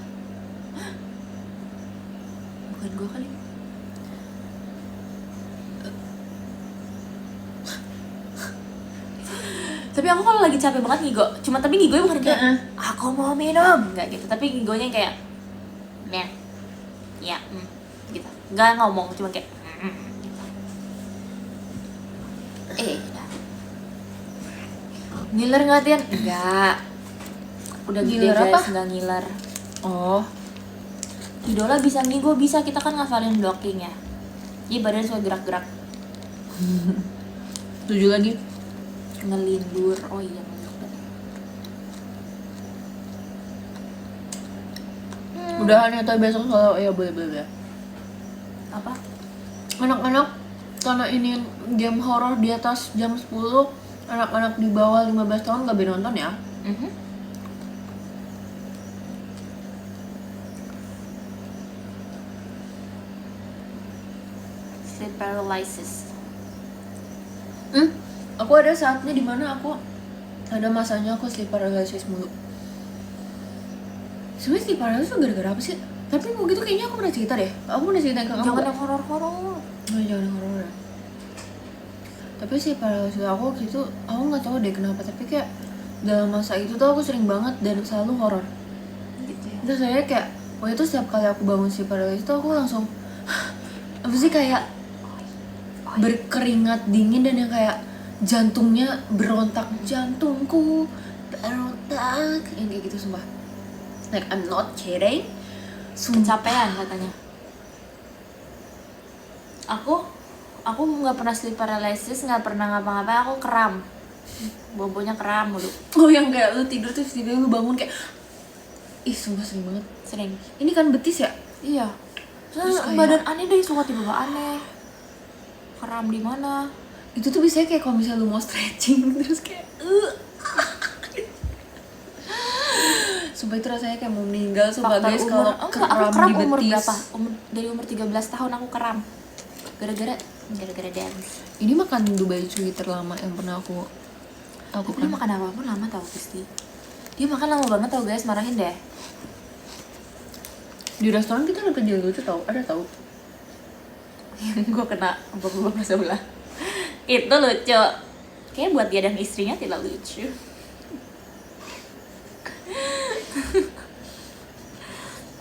Bukan gue kali. Tapi aku kalau lagi capek banget ngigo. Tapi ngigonya bukan kayak aku mau minum, nggak gitu. Tapi ngigonya yang kayak ya, gitu. Nggak ngomong, cuma kayak gitu. Ngiler nggak Tian? Enggak. Udah gede Ngiler guys, apa? nggak ngiler. Oh. Idola bisa ngigo, bisa. Kita kan ngafalin blocking ya. Jadi badan suka gerak-gerak. 7 lagi. Ngelindur. Oh iya, ngelindur. Udahan ya atau besok soal ya boleh. Apa? Anak-anak karena ini game horor di atas jam 10, anak-anak di bawah 15 tahun gak boleh nonton ya. Sleep paralysis. Aku ada saatnya dimana aku ada masanya aku sleep paralysis mulu. Sebenarnya sleep paralysis tuh gara-gara apa sih? Tapi waktu itu kayaknya aku pernah cerita deh. Aku pernah cerita ke kamu. Jangan nggak? yang horor-horor. Oh, jangan yang horor ya. Tapi sleep paralysis aku waktu itu aku nggak tahu deh kenapa, tapi kayak dalam masa itu tuh aku sering banget dan selalu horor. Gitu ya. Terus saya kayak waktu itu setiap kali aku bangun sleep paralysis tuh aku langsung apa sih kayak berkeringat dingin dan yang kayak jantungnya berontak, jantungku berontak, yang kayak gitu sumpah. Like I'm not kidding. Kecapean katanya. Aku nggak pernah sleep paralysis, nggak pernah ngapa-ngapain, aku kram. Bobonya kram mulu. Oh yang kayak lu tidur terus tiba lu bangun kayak ih sumpah sering banget. Sering. Ini kan betis ya? Iya. Terus kayak- Badan aneh deh, suka tiba-tiba aneh. Kram di mana? Itu tuh biasanya kayak kalau misalnya lu mau stretching terus kayak sumpah itu rasanya kayak mau meninggal. Sumpah guys kalau aku kram kram di umur betis. berapa? Dari umur 13 tahun aku kram. Gara-gara dance. Ini makan Dubai Cuy terlama yang pernah aku Tapi dia makan apapun lama tau Kristi. Dia makan lama banget tau guys, marahin deh. Di restoran kita ada kejadian lucu tau, ada tau. Gue kena bapak-bapak sebelah. Itu lucu. Kayaknya buat dia dan istrinya tidak lucu.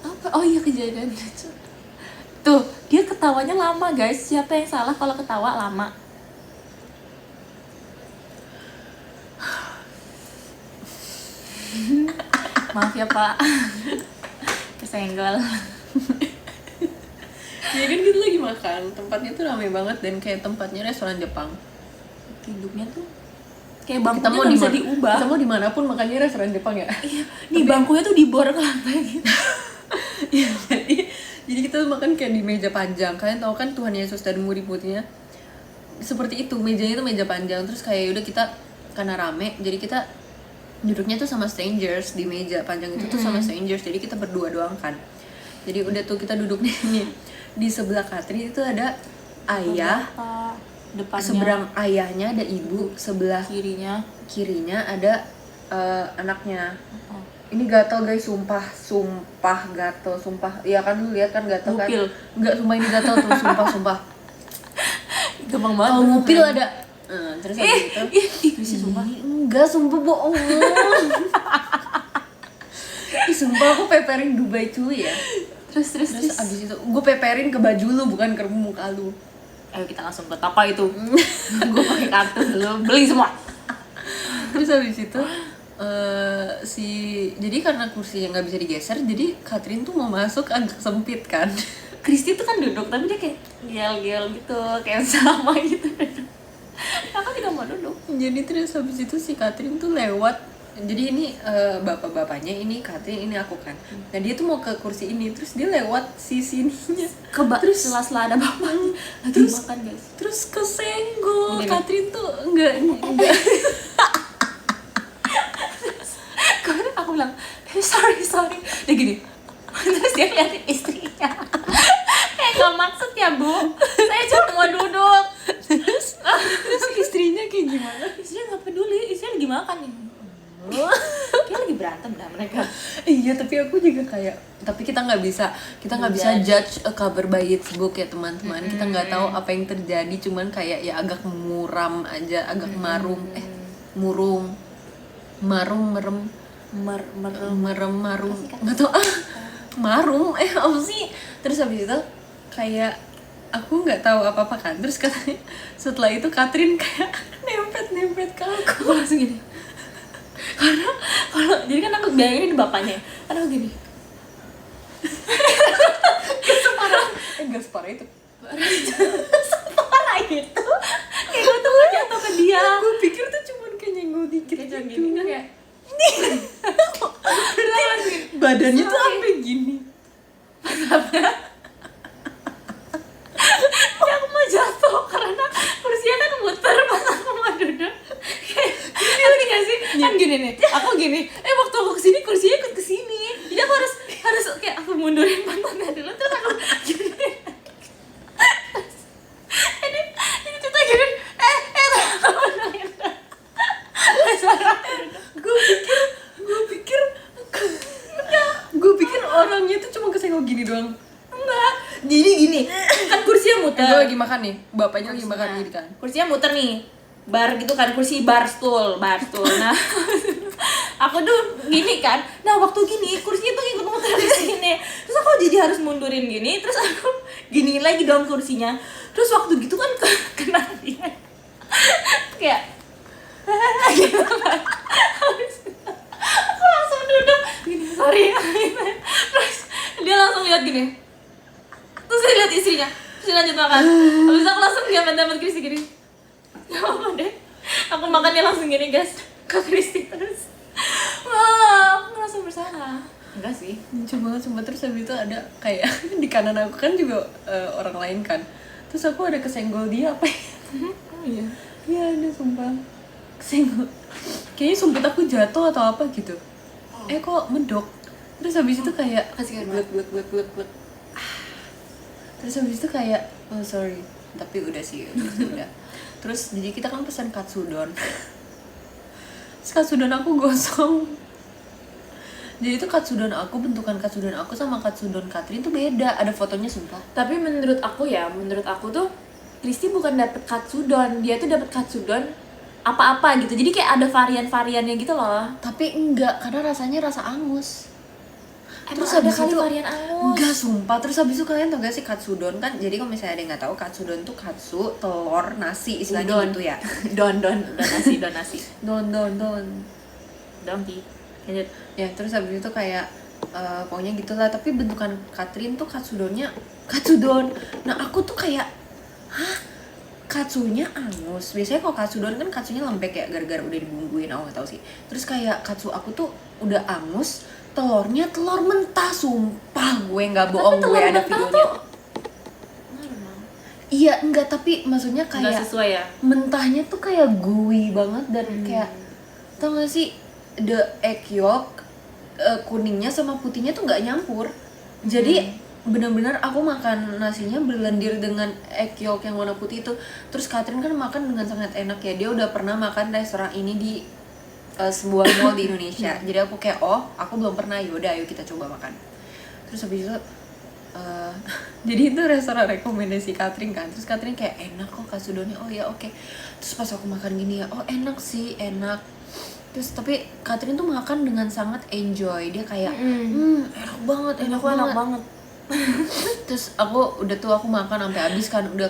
Apa? Oh iya, kejadian lucu. Tuh, dia ketawanya lama guys. Siapa yang salah kalau ketawa lama? Maaf ya Pak. Kesenggol. Ya kan kita lagi makan, tempatnya tuh ramai banget dan kayak tempatnya restoran Jepang. Hidupnya tuh kayak bangkunya Kita mau nggak di bisa diubah. Kita mau dimanapun makannya restoran Jepang ya. Iya, nih bangkunya tuh dibor ke lantai gitu. Iya, jadi kita makan kayak di meja panjang. Kalian tahu kan Tuhan Yesus dan murid-muridnya seperti itu, mejanya itu meja panjang. Terus kayak udah kita karena rame, jadi kita duduknya tuh sama strangers di meja panjang itu tuh sama strangers. Jadi kita berdua doang kan. Jadi udah tuh kita duduk di sebelah Katrin itu ada ayah, Depannya, seberang ayahnya ada ibu, sebelah kirinya ada anaknya. oh, Ini gatel guys, sumpah gatel, sumpah. Iya kan lu lihat kan gatel kan? ngupil. Enggak, sumpah ini gatel tuh, sumpah. Gampang banget. Kalau ngupil ada. Terus habis itu. Ih, bisa sumpah. Enggak, sumpah bohong. Ih, sumpah aku peperin Dubai Cuy ya. Terus Abis itu gue peperin ke baju lu, bukan ke muka lu. ayo kita langsung ke toko itu. Gue pakai kartu lu beli semua. Terus habis itu jadi karena kursinya nggak bisa digeser, jadi Katrin tuh mau masuk agak sempit kan. Kristi tuh kan duduk tapi dia kayak gel gitu, kayak sama gitu. Aku tidak mau duduk. Jadi terus habis itu si Katrin tuh lewat. Jadi ini bapak-bapaknya, ini Katrin, ini aku kan. Nah dia tuh mau ke kursi ini, terus dia lewat si sininya. Terus sela-sela ada bapak lagi Terus- makan guys. Terus kesenggol. Gini, Katrin tuh enggak. Kemudian aku bilang, sorry. Dia gini. Terus dia liatin istrinya. Gak maksud ya bu, saya cuma mau duduk. Terus istrinya kayak gimana? Istrinya gak peduli, istrinya lagi makan nih. Kayak lagi berantem dah mereka. Iya, tapi aku juga kayak, tapi kita nggak bisa judge a cover by its book ya teman-teman. Kita nggak tahu apa yang terjadi, cuman kayak ya agak muram aja, agak marung merem nggak tahu marung apa sih. Terus habis itu kayak aku nggak tahu apa-apa kan. Terus katanya setelah itu Katrin kayak nempet ke aku. Aku langsung gini. Karena kalau jadi kan aku bayangin bapaknya, kan aku gini. Nggak separah itu. Parah gitu. Kayak gue tuh mau jatuh ke dia. Gue pikir tuh cuman kayak nyenggol dikit Kayak gitu. gini kan kayak. Badannya tuh sampai gini. Ya aku mau jatuh. karena kursinya kan muter pas aku mau duduk. Kayak ngerti gak sih? Kan gini nih, aku gini, waktu aku kesini kursinya ikut kesini. Jadi aku harus kayak aku mundurin pantatnya dulu terus aku gini. Ini cerita gini, gue pikir orangnya tuh cuma kesenggol gini doang. enggak. Jadi gini, kan kursinya muter. Gue lagi makan nih, bapaknya lagi makan gini kan. Kursinya muter nih, bar gitu kan, kursi bar stool. Nah, aku tuh gini kan, nah waktu gini kursinya tuh ikut muter di sini. Terus aku jadi harus mundurin gini, terus aku giniin lagi dong kursinya. Terus waktu gitu kan kena dia, kayak gitu kan. Aku langsung duduk gini, sorry. Terus dia langsung lihat gini. Terus saya lihat istrinya, terus dia lanjut makan. Habis aku langsung dapat Kristi gini. Gak apa-apa deh, aku makannya langsung gini guys, ke Kristi terus. Wah, aku ngerasa bersalah. Enggak sih, Lucu banget sumpah. Terus habis itu ada kayak di kanan aku kan juga orang lain kan. Terus aku ada kesenggol dia apa ya? oh iya. Iya ada sumpah kesenggol. Kayaknya sumpit aku jatuh atau apa gitu. Kok medok. Terus habis itu kayak Kasihan blek. Terus habis itu kayak oh sorry, tapi udah sih udah. Terus jadi kita kan pesan katsudon. Terus katsudon aku gosong. Jadi itu katsudon aku, bentukan katsudon aku sama katsudon Katrin tuh beda. Ada fotonya sumpah. Tapi menurut aku tuh Kristi bukan dapet katsudon, dia tuh dapet katsudon apa-apa gitu. Jadi kayak ada varian-variannya gitu loh. Tapi enggak, karena rasanya rasa angus. Terus Terus ada habis kali itu- varian angus. Enggak sumpah. Terus habis itu kalian tau gak sih katsudon kan? Jadi kalau misalnya ada yang nggak tahu, katsudon tuh katsu, telur, nasi istilahnya Udon. gitu ya. Don nasi. Don. Donkey. Lanjut. Ya terus habis itu kayak pokoknya gitulah. Tapi bentukan Katrin tuh katsudonnya katsudon. Nah aku tuh kayak katsunya angus. Biasanya kalau katsudon kan katsunya lembek ya, gara-gara udah dibumbuin. Aku nggak tahu sih. Terus kayak katsu aku tuh udah angus. Telurnya telur mentah, sumpah gue nggak bohong, gue ada videonya. Iya enggak, tapi maksudnya Nggak kayak sesuai ya. mentahnya tuh kayak gooey banget dan kayak tau gak sih the egg yolk kuningnya sama putihnya tuh nggak nyampur. Jadi benar-benar aku makan nasinya berlendir dengan egg yolk yang warna putih itu. Terus Katrin kan makan dengan sangat enak ya, dia udah pernah makan restoran ini di sebuah mall di Indonesia. Jadi aku kayak aku belum pernah, yaudah ayo kita coba makan. Terus habis itu jadi itu restoran rekomendasi Katrin kan. Terus Katrin kayak enak kok katsudonnya, oh ya oke. Terus pas aku makan gini ya, enak sih, enak. Terus tapi Katrin tuh makan dengan sangat enjoy. Dia kayak enak banget. Enak banget. Terus aku makan sampai habis kan, udah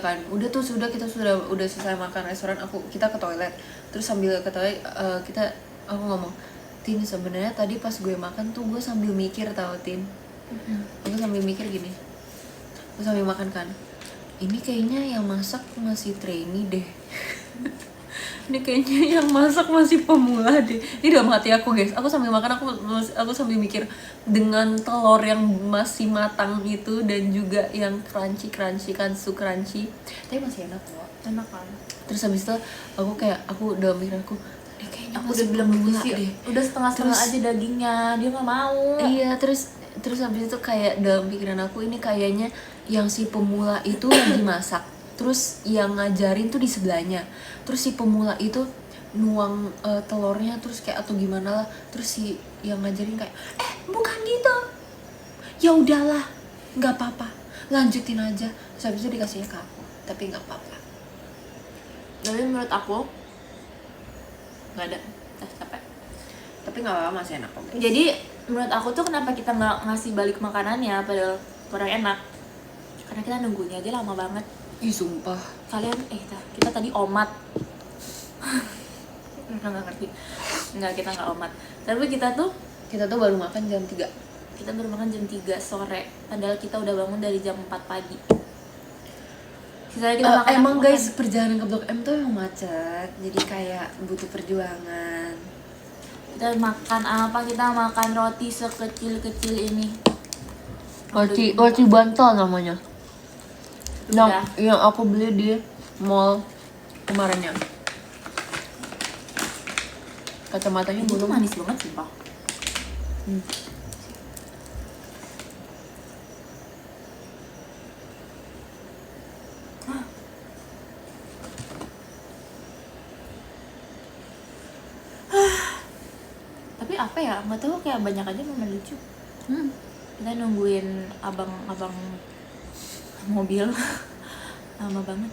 kita udah selesai makan restoran, kita ke toilet. Terus sambil ke toilet aku ngomong, Tin sebenarnya tadi pas gue makan tuh gue sambil mikir tau Tin. Aku sambil mikir gini, aku sambil makan kan, ini kayaknya yang masak masih trainee deh. Ini kayaknya yang masak masih pemula deh. Ini dalam hati aku guys, aku sambil makan aku sambil mikir dengan telur yang masih matang itu dan juga yang crunchy kansu crunchy, tapi masih enak loh. Enak kan. Terus habis itu aku udah mikir ini kayaknya Aku masih udah bilang pemula sih deh. udah setengah Terus- aja dagingnya, dia nggak mau. Iya, terus habis itu kayak dalam pikiran aku ini kayaknya yang si pemula itu lagi masak. Terus yang ngajarin tuh di sebelahnya. Terus si pemula itu nuang telurnya terus kayak atau gimana lah. Terus si yang ngajarin kayak bukan gitu. Ya udahlah, nggak apa-apa. Lanjutin aja. Terus habis itu dikasihnya ke aku. Tapi nggak apa-apa. Tapi menurut aku nggak ada. Capek. Tapi nggak apa-apa, masih enak kok. Jadi menurut aku tuh kenapa kita nggak ngasih balik makanannya padahal kurang enak, karena kita nunggunya aja lama banget. Ih sumpah. Kalian kita tadi omat. nggak ngerti. Nggak, kita nggak omat, tapi kita tuh baru makan jam 3. kita baru makan jam 3 sore padahal kita udah bangun dari jam 4 pagi. Sisanya kita makan Emang makan. guys, perjalanan ke Blok M tuh emang macet. Jadi kayak butuh perjuangan. Kita makan apa? Kita makan roti sekecil-kecil ini. Roti bantal namanya. Udah. Yang aku beli di mall kemarin ya. Kacamatanya Ini tuh bolong. manis banget sumpah. Tapi apa ya, nggak tahu, kayak banyak aja momen lucu. Kita nungguin abang mobil lama banget,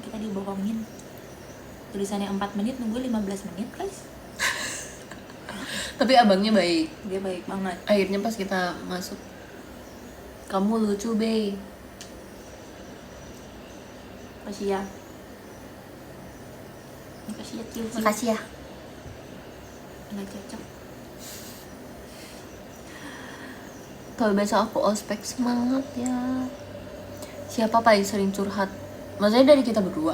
kita dibohongin tulisannya 4 menit, nunggu 15 menit guys. Tapi abangnya baik. Dia baik banget. Akhirnya pas kita masuk, kamu lucu be. Makasih ya. Makasih ya Cil. Makasih ya. Nggak cocok. Kalau besok aku ospek, semangat ya. Siapa paling sering curhat? Maksudnya dari kita berdua.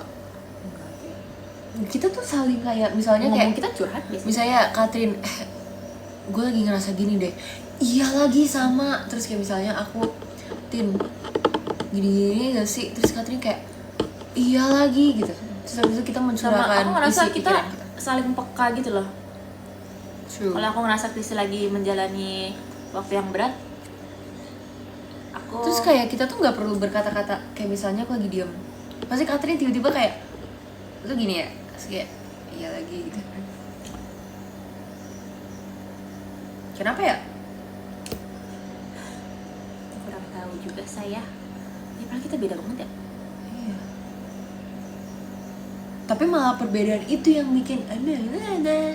Kita tuh saling kayak misalnya Ngomong kayak kita curhat biasanya. misalnya Katrin, gue lagi ngerasa gini deh. Iya lagi sama. Terus kayak misalnya aku, Tin, gini gak sih? Terus Katrin kayak, iya lagi gitu. Terus habis itu kita Sama mencurahkan aku ngerasa isi kita pikiran kita. saling peka gitu loh. True. Kalau aku ngerasa Kristi lagi menjalani waktu yang berat, aku Terus kayak kita tuh nggak perlu berkata-kata. Kayak misalnya aku lagi diem, pasti Katrin tiba-tiba kayak, lu gini ya? Terus kayak, iya lagi gitu. Kenapa ya? kurang tahu juga saya. Ya padahal kita beda banget ya. Iya. Tapi malah perbedaan itu yang bikin aneh.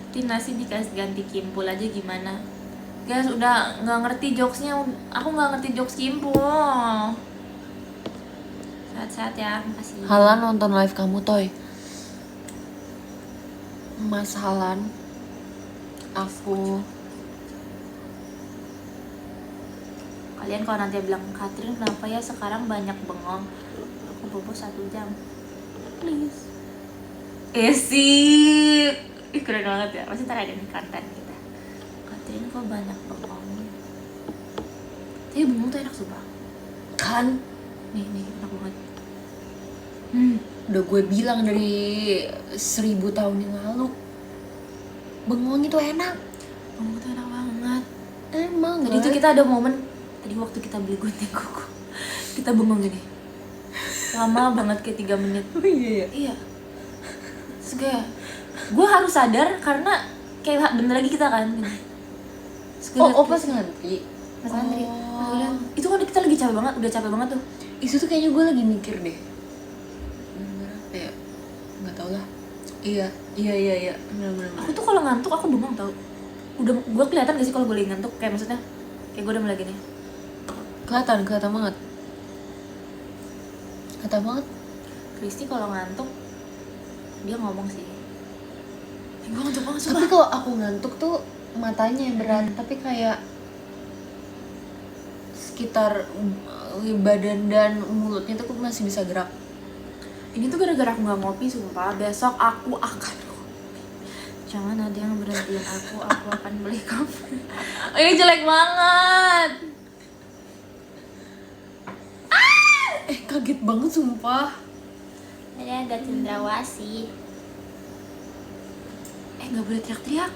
Tina sih dikasih ganti Kimpul aja gimana? Guys, udah nggak ngerti jokesnya. Aku nggak ngerti jokes Kimpul. Sehat-sehat ya, makasih. Halan nonton live kamu Toy. Mas Halan, aku Kalian kalau nanti bilang, Katrin kenapa ya sekarang banyak bengong? Aku bobo 1 jam. Please. Sih. Ih, keren banget ya. Pasti ntar ada nih konten kita. Katrin kok banyak bengongnya? Tapi bengong tuh enak sumpah. kan Nih, enak banget. udah gue bilang dari 1000 tahun yang lalu, bengong itu enak. Bengong tuh enak banget. Emang Tadi tuh kita ada momen, tadi waktu kita beli gunting kuku, kita bengong gini lama banget, kayak 3 menit. Oh iya. Iya. Terus kayak gue harus sadar karena kayak bentar lagi kita kan gini. Terus gue liat Pas Chris, ngantri. pas ngantri. Oh. Terus gue liat, itu kan kita lagi capek banget, udah capek banget tuh. Itu tuh kayaknya gue lagi mikir deh. Bener apa ya? Nggak tau lah. Iya. Bener. Aku tuh kalau ngantuk aku bengong tau. Udah, gue kelihatan gak sih kalau gue lagi ngantuk? Kayak maksudnya kayak gue udah mulai gini. Kelihatan banget. Kelihatan banget. Kristi kalau ngantuk dia ngomong sih. Gue ngantuk banget sumpah. Tapi kalau aku ngantuk tuh matanya yang berat, tapi kayak sekitar badan dan mulutnya tuh masih bisa gerak. Ini tuh gara-gara aku gak ngopi sumpah. Besok aku akan ngopi. Jangan ada yang berhentiin aku akan beli kopi. Ini jelek banget. Kaget banget sumpah. Ada agak cendrawasih. Gak boleh teriak-teriak.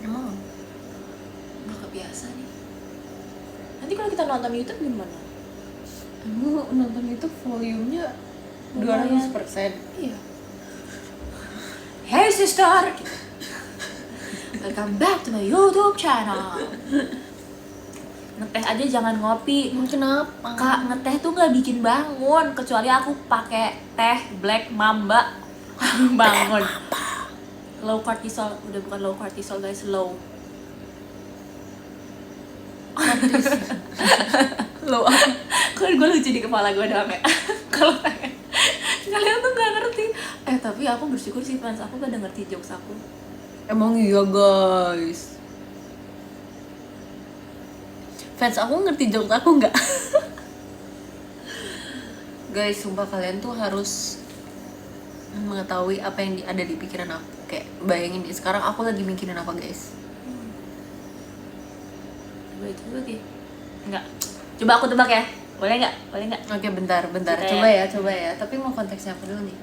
Emang Gak kebiasa nih. Nanti kalau kita nonton YouTube gimana? Aku nonton itu volumenya Lumayan. 200%. Iya. Hey sister, welcome back to my YouTube channel. Ngeteh aja jangan ngopi. Kenapa? Kak, ngeteh tuh nggak bikin bangun, kecuali aku pakai teh Black Mamba bangun. Low cortisol, udah bukan low cortisol guys, low. Lo apa? Kan gue lucu di kepala gue doang ya. Kalau kalian tuh nggak ngerti. Tapi aku bersyukur sih fans aku pada ngerti jokes aku. Emang iya guys. Fans aku ngerti jokes aku nggak? Guys, sumpah kalian tuh harus mengetahui apa yang ada di pikiran aku. Kayak bayangin nih, sekarang aku lagi mikirin apa guys? Gue juga sih. Enggak. Coba aku tebak ya. Boleh nggak? Boleh nggak? Oke, bentar. Coba ya. Tapi mau konteksnya apa dulu nih?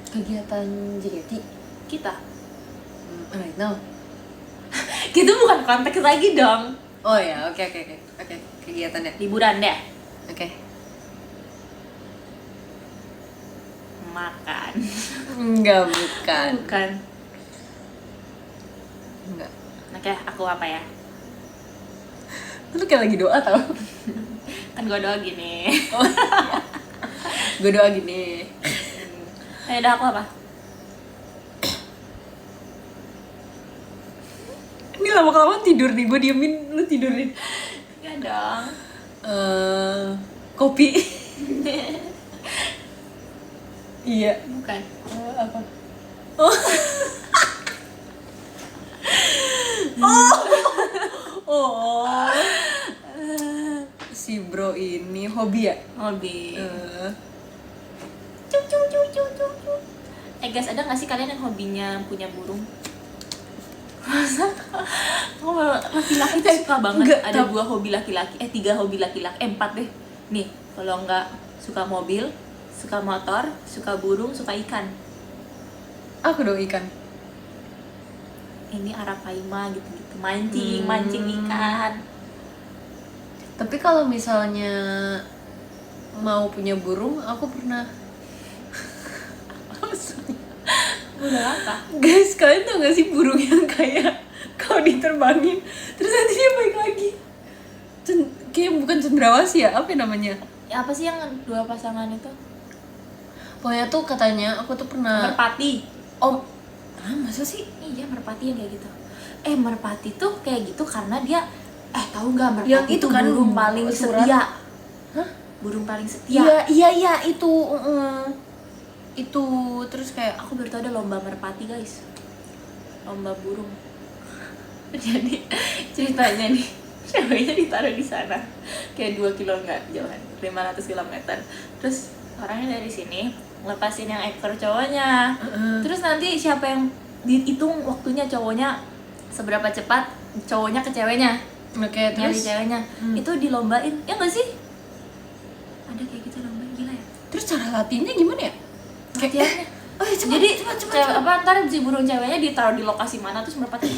Kegiatan JKT kita. Right now. Gitu bukan konteks lagi dong. Oh ya, oke. Kegiatannya. Liburan deh. Oke. Makan. Enggak, bukan. Bukan. Enggak. Oke, aku apa ya? Lu kayak lagi doa tau. Kan gue doa gini. Oh, iya. Gue doa gini. Ayo dah, aku apa? Ini lama-kelamaan tidur nih, gue diemin, lu tidurin. Ya dong. Kopi. Iya. Bukan. Apa? Oh. Oh. Si bro ini hobi ya? Hobi. Cuk. Guys, ada nggak sih kalian yang hobinya punya burung? Masa? Oh, laki-laki tuh suka banget. Enggak, Ada 2 hobi laki-laki, 3 hobi laki-laki, 4 deh. Nih, kalau nggak suka mobil, suka motor, suka burung, suka ikan. Aku dong ikan. Ini arapaima gitu-gitu, mancing ikan. Tapi kalau misalnya mau punya burung, aku pernah. Udah apa? Guys, kalian tau gak sih burung yang kayak kalau diterbangin terus nanti dia balik lagi? Kayak bukan cendrawasih ya, apa namanya? Ya, apa sih yang 2 pasangan itu? Pokoknya tuh katanya aku tuh pernah. Merpati. Masa sih? Iya, merpati yang kayak gitu. Merpati tuh kayak gitu karena dia tahu nggak merpati Yang itu kan burung paling surat. setia. Hah? Burung paling setia. Iya itu. Itu terus kayak Aku baru tahu ada lomba merpati, guys. Lomba burung. Jadi ceritanya nih, ceweknya ditaruh di sana. Kayak 2 kilo nggak jauhan, 500 km. Terus orangnya dari sini lepasin yang ekor cowoknya. Terus nanti siapa yang dihitung waktunya cowoknya seberapa cepat cowoknya ke ceweknya. Oke, Nyari terus ceweknya. Itu dilombain. Ya nggak sih? Ada kayak gitu lomba, gila ya. terus cara latihannya gimana ya? Latihannya. Jadi apa ntar si burung ceweknya ditaruh di lokasi mana terus merpati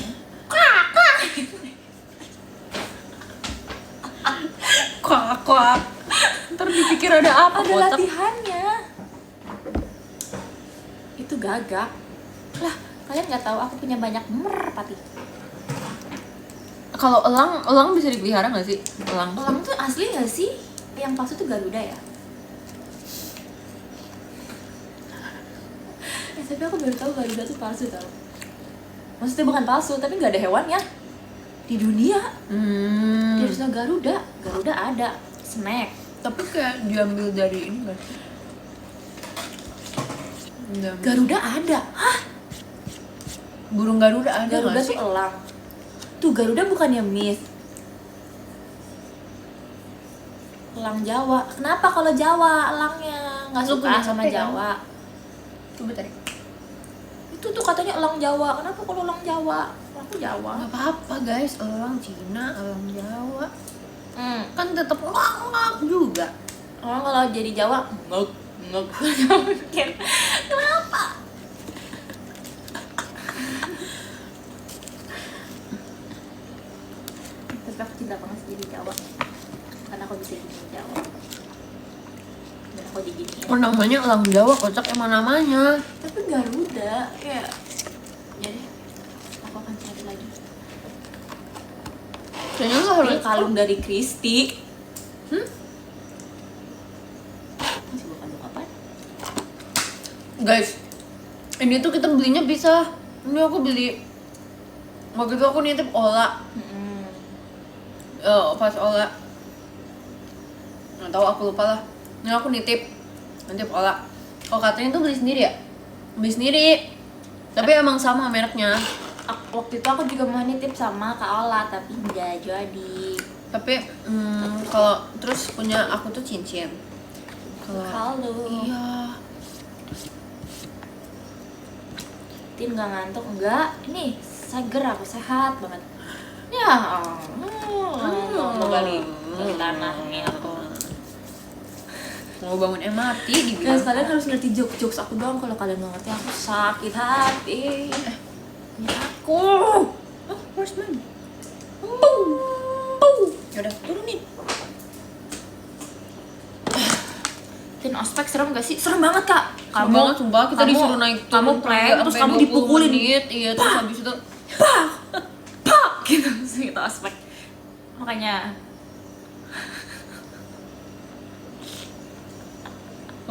Kuak. Ntar dipikir ada apa? ada Kotak. latihannya. Itu gagak lah. Kalian nggak tahu aku punya banyak merpati. Kalau elang bisa dipelihara nggak sih? Elang Tuh asli nggak sih? Yang palsu tuh Garuda ya? Tapi aku baru tahu Garuda tuh palsu tau. Maksudnya bukan palsu, tapi nggak ada hewannya di dunia. There's no Garuda. Garuda ada, snack. Tapi kayak diambil dari ini nggak sih? Garuda ada. Hah? Burung Garuda ada Garuda nggak tuh sih? elang. Tuh Garuda bukannya Miss. Elang Jawa. Kenapa kalau Jawa elangnya nggak Lu suka punya sama HP kan? Jawa? Coba tarik. Itu tuh katanya elang Jawa. Kenapa kalau elang Jawa? Aku Jawa. Nggak apa-apa guys, elang Cina, elang Jawa kan tetap ngak juga. Orang kalau jadi Jawa ngek. Kenapa? Tapi aku cinta banget jadi Jawa. Karena aku bisa gini Jawa. Dan aku diginiin. Oh, namanya elang Jawa, kocak emang namanya. Tapi Garuda kayak jadi aku akan cari lagi. Kayaknya lo harus Ini kalung dari Kristi. Masih bukan apa? guys, ini tuh kita belinya bisa. Ini aku beli waktu itu aku nitip Ola. Pas Ola nggak tahu, aku lupa lah. Ini aku nitip Ola. Oh, katanya tuh beli sendiri ya? Beli sendiri. Tapi emang sama mereknya. Waktu itu aku juga mau nitip sama Kak Ola tapi nggak jadi. Tapi kalau terus punya aku tuh cincin. Halo. Iya. Tin nggak ngantuk enggak? Ini seger, aku sehat banget. Ya, mau gali tanah nih aku. Mau bangun MRT dibilang. Guys, kalian harus ngerti jokes aku doang. Kalau kalian nggak ngerti, aku sakit hati. Ini aku. Oh, where's mine? Boom. Yaudah, turunin. Dan ospek serem gak sih? Serem banget kak. Serem banget sumpah, kita disuruh naik kamu turun plank, terus sampai kamu 20 dipukulin menit, iya, terus habis itu pak gitu. Terus kita ospek. Makanya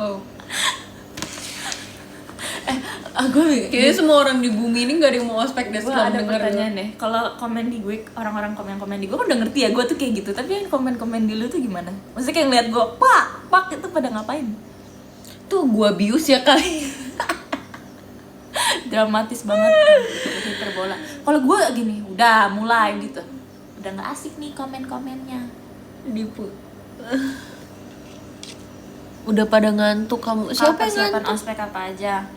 oh. aku Kayaknya semua orang di bumi ini gak ada yang mau ospek deh gue setelah ada denger. pertanyaan deh. Kalau komen di gue, orang-orang komen di gue kan udah ngerti ya gue tuh kayak gitu. Tapi yang komen di lu tuh gimana? Maksudnya kayak ngeliat gue pak itu pada ngapain? Tuh gua bius ya kali. Dramatis banget. Hiperbola. Kalau gue gini, udah mulai gitu. Udah nggak asik nih komen-komennya. Dipu. Udah pada ngantuk kamu. Siapa yang ngantuk? Ospek apa aja?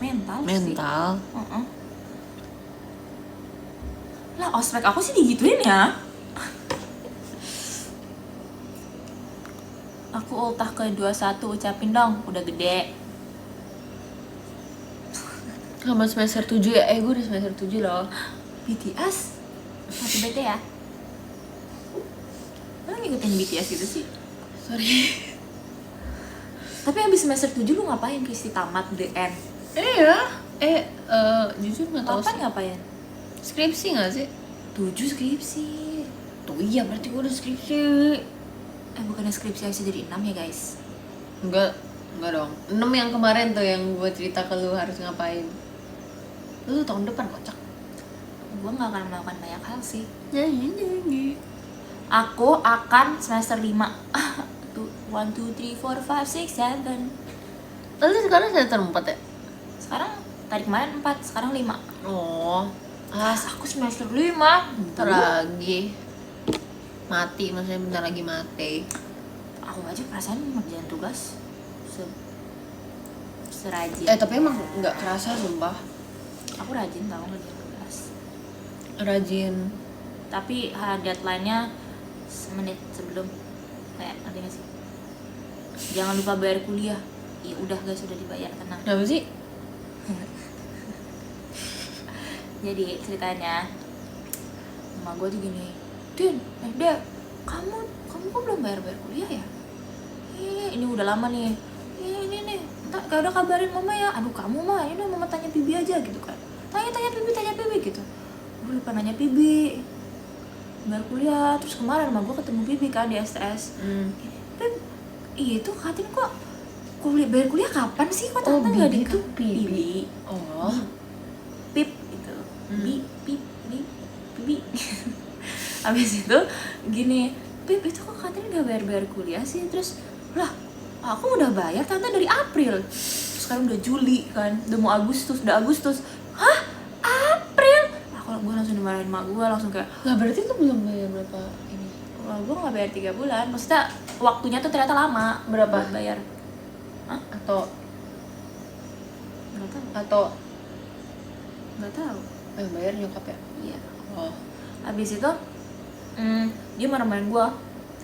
Mental sih. Mental. Lah ospek aku sih digituin ya. Aku ultah ke 21 ucapin dong, udah gede. Sama semester 7 ya? Gue udah semester 7 loh. BTS? Masih bete ya? Lo ngikutin BTS gitu sih? Sorry. Tapi abis semester 7 lu ngapain? Kristi tamat the end. Iya. Jujur gak tau 8 sih. ngapain? Skripsi gak sih? 7 skripsi. Tuh iya berarti gue udah skripsi. Bukannya skripsi harusnya jadi 6 ya guys? Enggak dong. 6 yang kemarin tuh yang gue cerita ke lu harus ngapain. Lu tahun depan kocak. Gue gak akan melakukan banyak hal sih. Aku akan semester 5. 1, 2, 3, 4, 5, 6, 7. Lalu sekarang semester 4 ya? Sekarang, tadi kemarin 4, sekarang 5. Oh. Aku semester 5. Bentar lagi mati, maksudnya bentar lagi mati. Aku aja perasaan ngerjain tugas serajin. Tapi emang nggak kerasa sumpah. Aku rajin tau ngerjain tugas. Rajin. Tapi deadline-nya semenit sebelum. Kayak ngerti gak sih? Jangan lupa bayar kuliah. Ya udah guys, sudah dibayar, tenang. Kenapa sih? Jadi ceritanya mama gue tuh gini, Din, Dek, kamu kok belum bayar kuliah ya? Iya, ini udah lama nih. Iya, ini nih, gak udah kabarin mama ya. Aduh kamu mah, ini mama tanya Pibi aja gitu kan. Tanya Pibi gitu. Gue lupa nanya Pibi bayar kuliah. Terus kemarin mama gue ketemu Pibi kan di STS. Pip, itu Katin kok bayar kuliah kapan sih? Kok tante nggak di itu Pibi. Oh, Pip gitu. Pibi. Abis itu gini, Pip itu kok katanya gak bayar kuliah sih. Terus lah aku udah bayar tante dari April. Terus sekarang udah Juli kan, udah mau Agustus. Hah? April? Gue langsung dimarahin mak gue, langsung kayak lah berarti lu belum bayar berapa ini? wah, gue gak bayar 3 bulan. Maksudnya waktunya tuh ternyata lama. Berapa? Buat bayar. Hah? Atau Gak tahu. bayar nyokap ya? Iya. Oh. Abis itu dia marah-marahin gue.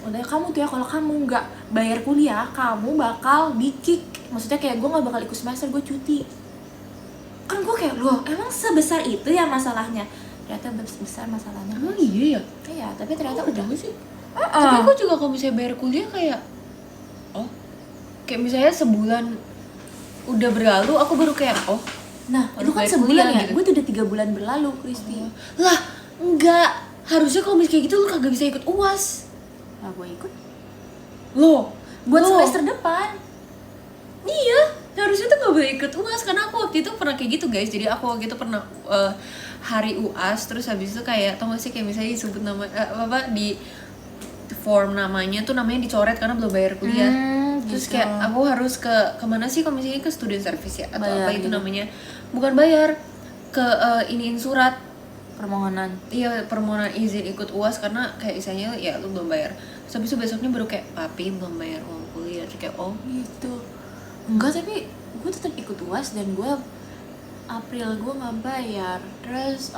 Udah kamu tuh ya, kalau kamu nggak bayar kuliah, kamu bakal di-kick. Maksudnya kayak gue nggak bakal ikut semester, gue cuti. Kan gue kayak, loh emang sebesar itu ya masalahnya? Ternyata besar masalahnya. Emang iya ya? Iya, tapi ternyata udah udah sih. Tapi aku juga kalau misalnya bayar kuliah kayak kayak misalnya sebulan udah berlalu aku baru kayak nah itu kan bayar sebulan kuliah ya, gitu. gue tuh udah 3 bulan berlalu, Kristi. Lah enggak, harusnya kalau misalnya kayak gitu lu kagak bisa ikut UAS. Nah gue ikut buat semester depan. Iya, harusnya tuh gak boleh ikut UAS karena aku waktu itu pernah kayak gitu guys. Jadi aku waktu itu pernah hari UAS, terus habis itu kayak tau gak sih kayak misalnya disebut nama di form namanya tuh namanya dicoret karena belum bayar kuliah. Terus Gitu. kayak aku harus ke kemana sih kalau misalnya ke student service ya atau Bayar apa itu gitu. namanya, bukan bayar, ke iniin surat Permohonan. iya permohonan izin ikut UAS karena kayak misalnya ya lu belum bayar. Terus habis itu besoknya baru kayak papi belum bayar uang kuliah. Terus kayak Gitu. Enggak, tapi gue tetap ikut UAS dan gue April gue nggak bayar. Terus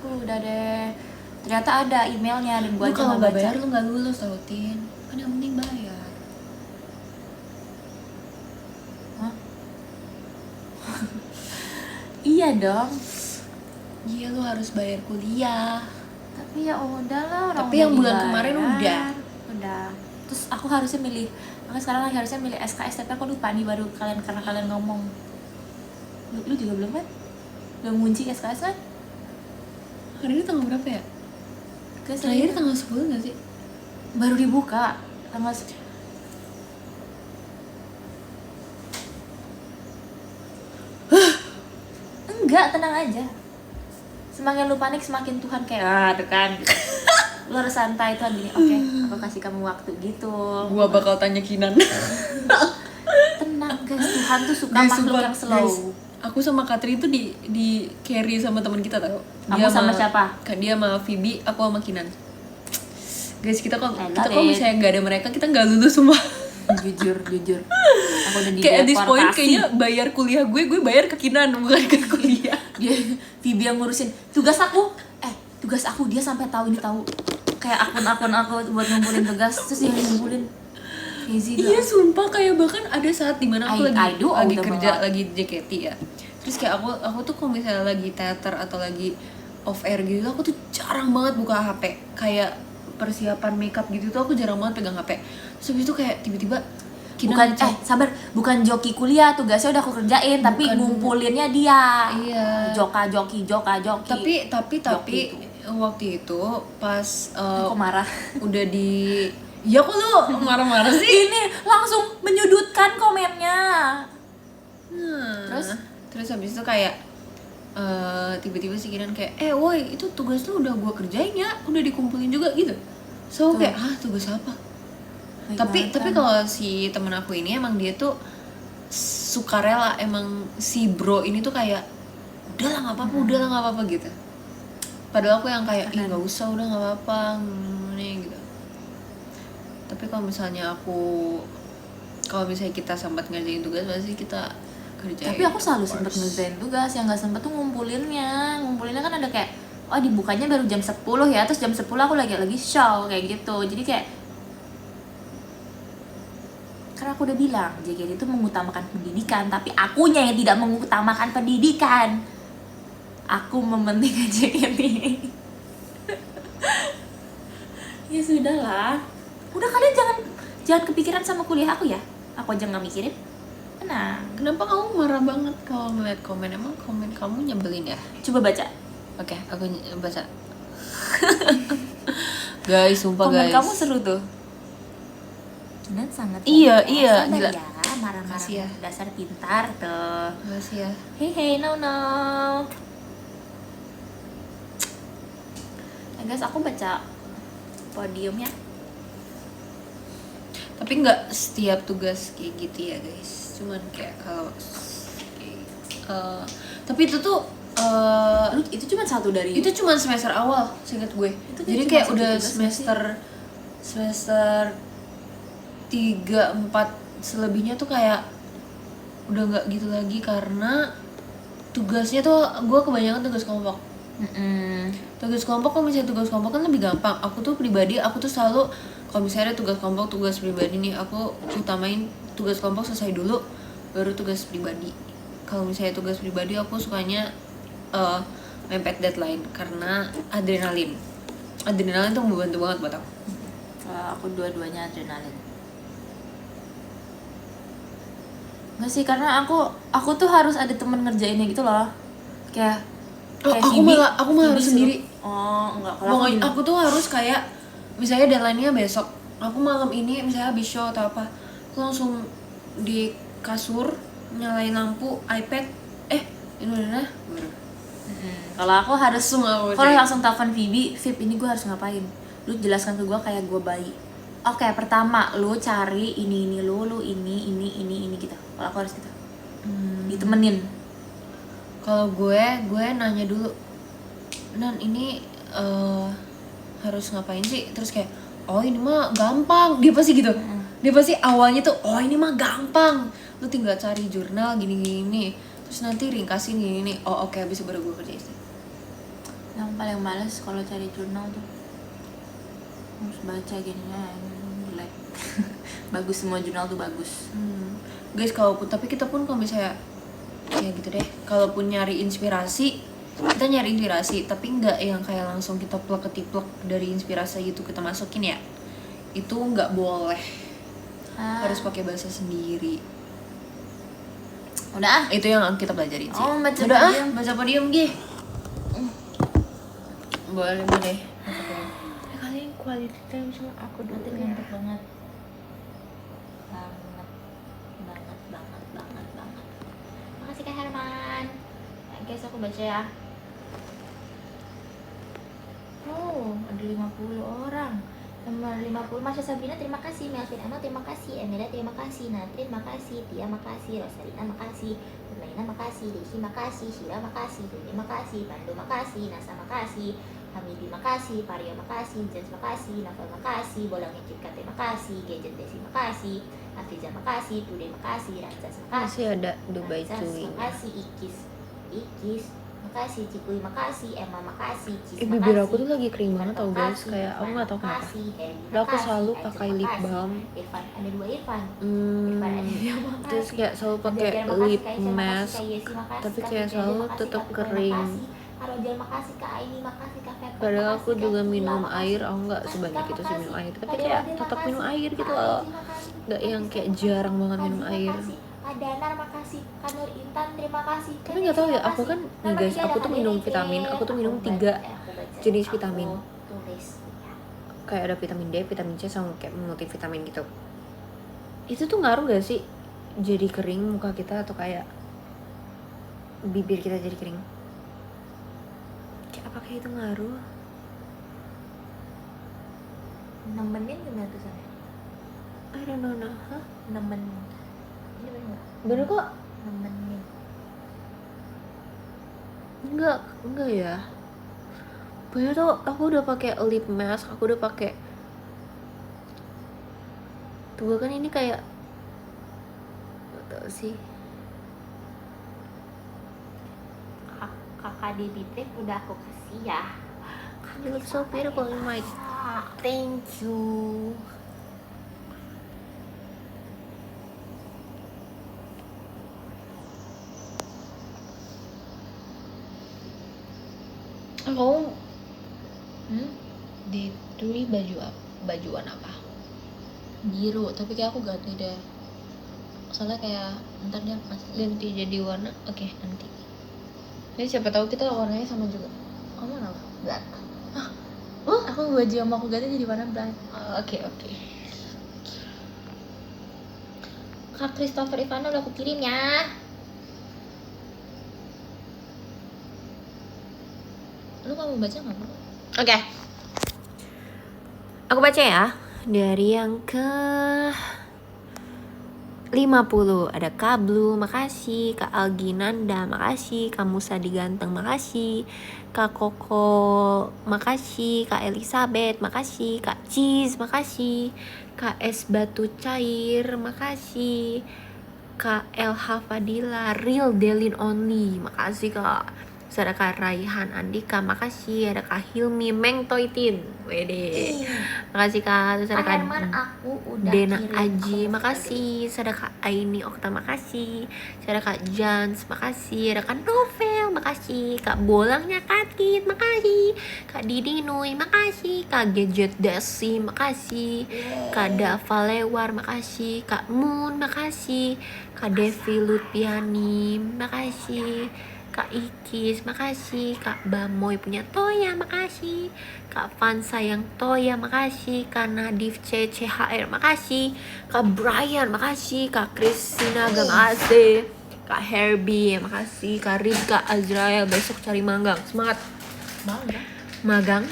udah deh, ternyata ada emailnya dan gue Lu aja kalau nggak nggak baca. bayar lu nggak lulus tau Tin. Kan yang penting bayar. Hah? Iya dong. Iya lu harus bayar kuliah. Tapi ya udahlah, orang Tapi udah yang bulan dibayar. kemarin udah. Terus aku harusnya milih, aku sekarang lagi harusnya milih SKS, tapi aku lupa nih baru karena kalian ngomong. Lu juga belum kan? Belum ngunci SKS kan? Hari ini tanggal berapa ya? Guys, Terakhir tanggal 10 gak sih? baru dibuka tanggal enggak, tenang aja. Semakin lu panik semakin Tuhan kayak tuh kan gitu. Lu harus santai, Tuhan gini, oke, aku kasih kamu waktu gitu. Gua bakal tanya Kinan. Tenang guys, Tuhan tuh suka Guys, makhluk sumpah, yang slow. guys. Aku sama Katri itu di carry sama teman kita tau. Kamu sama siapa? Dia sama Phoebe, aku sama Kinan. Guys, kita kalau I kita love kalau it. misalnya nggak ada mereka, kita nggak lulus semua. jujur aku udah Kayak at this point dideportasi. kayaknya bayar kuliah gue bayar ke Kinan bukan ke kuliah. Dia Vibi yang ngurusin tugas aku, dia sampai tahu ini, tahu kayak akun aku buat ngumpulin tugas, terus dia ngumpulin crazy Iya gak? sumpah, kayak bahkan ada saat dimana aku I do all lagi the kerja, banget. lagi JKT ya. Terus kayak aku tuh kalau misalnya lagi teater atau lagi off air gitu, aku tuh jarang banget buka HP. Kayak persiapan makeup gitu tuh aku jarang banget pegang HP. Terus habis itu kayak tiba-tiba Bukan bukan joki kuliah, tugasnya udah aku kerjain, tapi Bukan. ngumpulinnya dia. Iya. Joki. Tapi Joki itu. waktu itu pas Aku marah. udah di ya kok lu marah-marah sih? Ini langsung menyudutkan komennya. Terus habis itu kayak tiba-tiba si Kinan kayak woi itu tugas lu udah gua kerjain ya, udah dikumpulin juga gitu. So Tuh. kayak tugas apa? Baik Tapi banget kan. kalau si temen aku ini emang dia tuh sukarela, emang si bro ini tuh kayak udahlah nggak apa-apa gitu. Padahal aku yang kayak nggak usah, udah nggak apa-apa nih gitu. Tapi kalau misalnya kita sempat ngerjain tugas pasti kita kerjain. Tapi aku selalu of sempet course. ngerjain tugas, yang nggak sempet tuh ngumpulinnya kan ada kayak dibukanya baru jam 10 ya, terus jam 10 aku lagi show kayak gitu. Jadi kayak karena aku udah bilang JKT itu mengutamakan pendidikan, tapi akunya yang tidak mengutamakan pendidikan. Aku mementingkan JKT. Ya sudahlah, udah kalian jangan kepikiran sama kuliah aku ya, aku aja nggak mikirin. Tenang, Kenapa kamu marah banget kalau ngeliat komen? Emang komen kamu nyebelin ya? coba baca Oke, aku baca. Guys, sumpah komen guys. kamu, seru tuh. Kinan sangat Iya, sabar iya, ya, gila. marah-marah Makasih ya. dasar pintar tuh. Makasih ya. Hey no. Guys, aku baca podiumnya. Tapi nggak setiap tugas kayak gitu ya guys. Cuman kayak kalau tapi itu tuh Lu itu cuma satu dari itu cuma semester awal, seingat gue. Itu Jadi cuma kayak satu udah tugas nggak sih? semester 3, 4 selebihnya tuh kayak udah nggak gitu lagi karena tugasnya tuh gue kebanyakan tugas kelompok. Tugas kelompok, kalau misalnya tugas kelompok kan lebih gampang. Aku tuh pribadi, aku tuh selalu kalau misalnya ada tugas kelompok, tugas pribadi nih, aku utamain tugas kelompok selesai dulu, baru tugas pribadi. Kalau misalnya tugas pribadi, aku sukanya mepet deadline karena adrenalin tuh membantu banget buat aku. Kalau aku dua-duanya adrenalin. Nggak sih, karena aku tuh harus ada temen ngerjainnya gitu loh. Kayak aku Phoebe- malah Phoebe harus sendiri. Oh, enggak. Kalau Pokoknya gini. aku tuh harus kayak misalnya deadline-nya besok, aku malam ini misalnya habis show atau apa, aku langsung di kasur nyalain lampu, iPad, ini udah baru. Kalau aku harus aku kalau langsung telepon Vibi, ini gue harus ngapain? Lu jelaskan ke gue kayak gue bayi. Oke, pertama lu cari ini lu ini gitu. Kalau aku harus gitu. Ditemenin. Kalau gue nanya dulu, Nan ini harus ngapain sih? Terus kayak, oh ini mah gampang. Dia pasti gitu. Dia pasti awalnya tuh, oh ini mah gampang. Lu tinggal cari jurnal gini-gini. Terus Terus nanti ringkasin gini nih, oh oke habis itu baru gue kerjain. Yang paling males kalau cari jurnal tuh harus baca gini jelek. Bagus, semua jurnal tuh bagus. Guys, kalaupun tapi kita pun kalau misalnya ya gitu deh, kalaupun nyari inspirasi, kita nyari inspirasi tapi nggak yang kayak langsung kita plek ketiplek dari inspirasi gitu kita masukin ya, itu nggak boleh. Harus pakai bahasa sendiri. Udah. Itu yang kita pelajarin sih. Oh, baca udah podium. baca podium gih. Boleh. Kalian quality time sama aku dulu ngantuk banget. Banget. Makasih Kak Herman. Guys, aku baca ya. Oh, ada 50 orang. Nomor 50, Masya Sabrina terima kasih, Melvin Emma terima kasih, Emilia terima kasih, Natrin makasih, Tia makasih, Rosalina makasih, Nurlaina makasih, Desi makasih, Syira makasih, Dini makasih, Pandu makasih, Nasa makasih, Hamidi makasih, Pario makasih, Jens makasih, Novel makasih, Bolangnya Cipka terima kasih, Gadget Desi makasih, Afiza makasih, Tude makasih, Ranzas makasih, Masih ada Dubai Ranzas Cuy. makasih, Ikis makasih, Cikuy makasih, Emma makasih, Cis Bibir makasih, aku tuh lagi kering banget tau guys, makasih, kayak aku nggak tahu kenapa. makasih, Heri Udah aku makasih, selalu Ajeng pakai lip makasih, balm. Irfan, ada 2 Irfan. Irfan Aditya makasih. Terus kayak selalu pakai Aditya makasih, lip Kak Isya makasih, mask, Kak Yesi makasih, tapi Kak kayak Fitri selalu makasih, tetap Kak Pikoy kering. makasih, Kak Rojal makasih, Kak Aini makasih, Kak Fetri Padahal makasih, aku Kak juga Cila minum makasih, air, aku nggak Kak sebanyak Tika itu sih minum makasih, air, tapi Kak kayak Dewadil tetap minum makasih, air gitu Kak loh. Aji makasih, Nggak Kak yang Krista kayak makasih, jarang banget Kak minum Zia air. makasih, Kak Danar makasih, Kak Nur Intan terima kasih, Tapi nggak tahu ya, aku kan nih Nomor guys, 3 aku ada tuh Kak minum Dede. vitamin, aku tuh minum Aku 3 baca, jenis aku vitamin. tulis ya. Kayak ada vitamin D, vitamin C, sama kayak multivitamin gitu. Itu tuh ngaruh gak sih jadi kering muka kita atau kayak bibir kita jadi kering? Kayak apakah itu ngaruh? Nemenin gimana tuh sana? I don't know nah. Hah? Nemenin. Ini bener nggak? Bener kok. Nemenin. Enggak ya. Pokoknya tuh aku udah pakai lip mask, aku udah pakai. Tuh kan ini kayak gak tau sih. Kakak Debbie Trip udah aku kasih ya. You look so beautiful in my. Thank you. Kamu di Turi baju warna apa? Biru, tapi kayak aku ganti deh. Soalnya kayak ntar dia pasti Ganti jadi warna. Oke, nanti. Jadi siapa tahu kita warnanya sama juga. kamu apa? Black. Oh, Aku baju yang mau aku ganti jadi warna black. oke. Kak Christopher Ivana udah aku kirim ya. Lu kamu baca nggak bro? Oke. Aku baca ya. Dari yang ke 50 ada Kak Blue, makasih. Kak Alginanda, makasih. Kak Musa Diganteng, makasih. Kak Koko, makasih. Kak Elizabeth, makasih. Kak Cheese, makasih. Kak Es Batu Cair, makasih. Kak LH Fadila, Real Delin Only, makasih Kak. Terus ada Kak Raihan Andika, makasih. Ada Kak Hilmi Meng Toitin, wede, makasih Kak. Terus ada Kak Kak Herman aku udah Dena kirim Aji, kamu makasih. Terus ada Kak Aini Okta, makasih. Terus ada Kak Jans, makasih. Ada Kak Novel, makasih. Kak Bolangnya Katit, makasih. Kak Didi Nui, makasih. Kak Gadget Desi, makasih. Kak Dava Lewar, makasih. Kak Moon, makasih. Kak Devi Lutfiani, makasih. Kak Ikis, makasih. Kak Bamoy punya Toya, makasih. Kak Van sayang Toya, makasih. Kak Nadif CCHR, makasih. Kak Brian, makasih. Kak Christina, makasih. Kak Herbie, makasih. Kak Rizka Azrael, besok cari magang, semangat. Magang.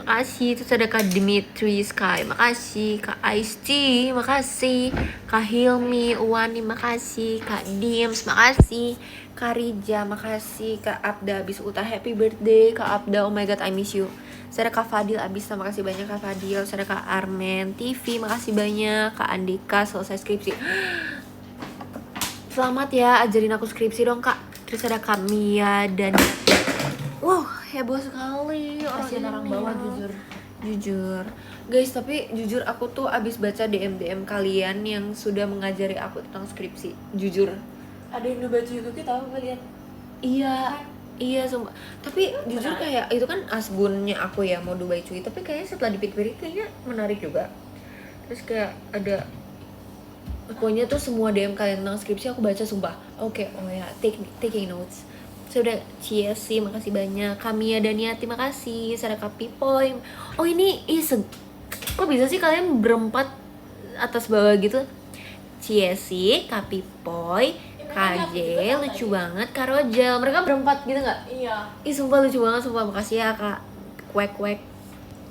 Makasih. Terus ada Kak Dimitri Sky, makasih. Kak Ice T, makasih. Kak Hilmi Uwani, makasih. Kak Diams, makasih. Kak Rija, makasih. Kak Abda Abis Uta, happy birthday. Kak Abda, oh my god I miss you. Terus ada Kak Fadil Abisa, makasih banyak Kak Fadil. Terus ada Kak Armen TV, makasih banyak. Kak Andika selesai skripsi. Selamat ya, ajarin aku skripsi dong kak. Terus ada Kamia dan wow, heboh sekali Kasian orang ini. bawah Jujur guys, tapi jujur aku tuh abis baca DM kalian yang sudah mengajari aku tentang skripsi. Jujur ada yang udah baca juga kita tahu kalian. Iya sumpah. Tapi jujur kayak itu kan asbunnya aku ya, mau Dubai cuy. Tapi kayaknya setelah dipikir-pikir kayaknya menarik juga. Terus kayak ada pokoknya tuh semua DM kalian tentang skripsi aku baca sumpah. Oke, oh ya, taking notes. Sudah CFC, makasih banyak. Kamia Daniati, makasih. Saraka Pipoy. Oh ini kok bisa sih kalian berempat atas bawah gitu? CFC, Kapipoy, KJ, lucu banget, Karojel. Mereka berempat gitu nggak? Iya. Ih sumpah lucu banget, sumpah. Makasih ya kak Kwek.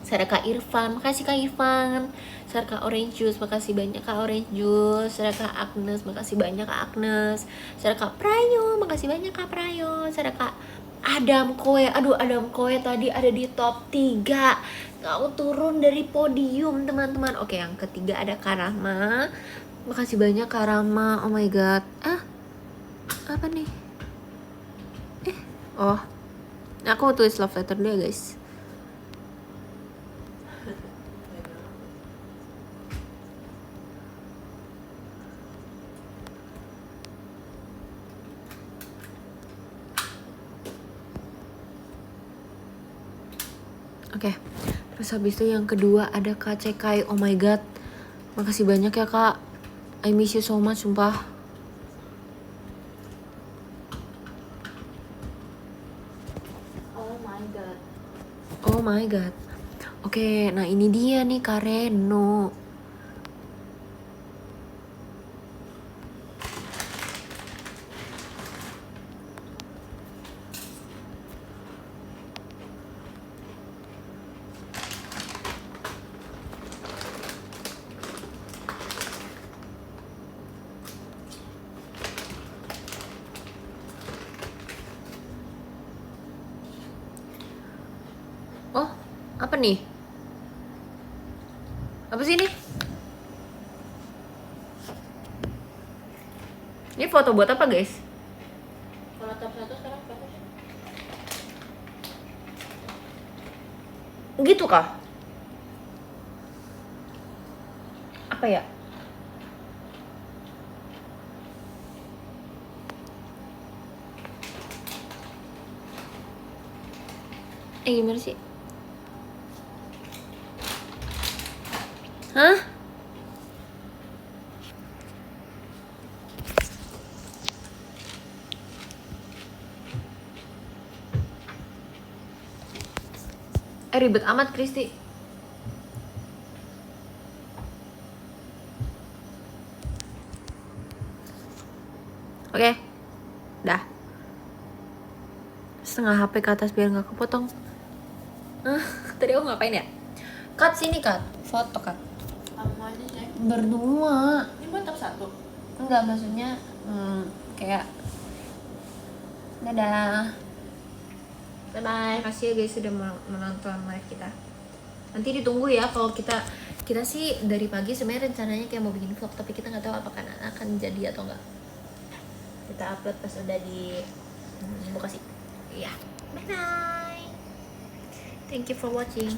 Saraka Irfan, makasih kak Irfan. Saraka Orange Juice, makasih banyak kak Orange Juice. Saraka Agnes, makasih banyak kak Agnes. Saraka Prayo, makasih banyak kak Prayo. Saraka Adam Koe, aduh Adam Koe tadi ada di top 3. Kau turun dari podium teman-teman. Oke, yang ketiga ada Karama. Makasih banyak Karama. Oh my god. Apa nih? Oh, aku mau tulis love letter dulu ya guys. Oke, terus habis itu yang kedua ada Kak Cekai. Oh my god, makasih banyak ya kak. I miss you so much, sumpah. Oh my god. Oke, nah ini dia nih Kak Reno. Oh, apa nih? Apa sih ini? Ini foto buat apa guys? Kalau tab 1 sekarang berapa sih? Gitu kah? Apa ya? Gimana sih? Hah? Ribet amat Kristi. Oke, dah. Setengah HP ke atas biar nggak kepotong. Tadi aku ngapain ya? Cut sini cut, foto cut. Sama aja sih. Berdua. Ini buat tab 1. Enggak, maksudnya kayak dadah. Bye bye. Makasih ya guys sudah menonton live kita. Nanti ditunggu ya kalau kita sih dari pagi sebenarnya rencananya kayak mau bikin vlog, tapi kita nggak tahu apakah akan jadi atau enggak. Kita upload pas udah di Bekasi. Iya. Bye bye. Thank you for watching.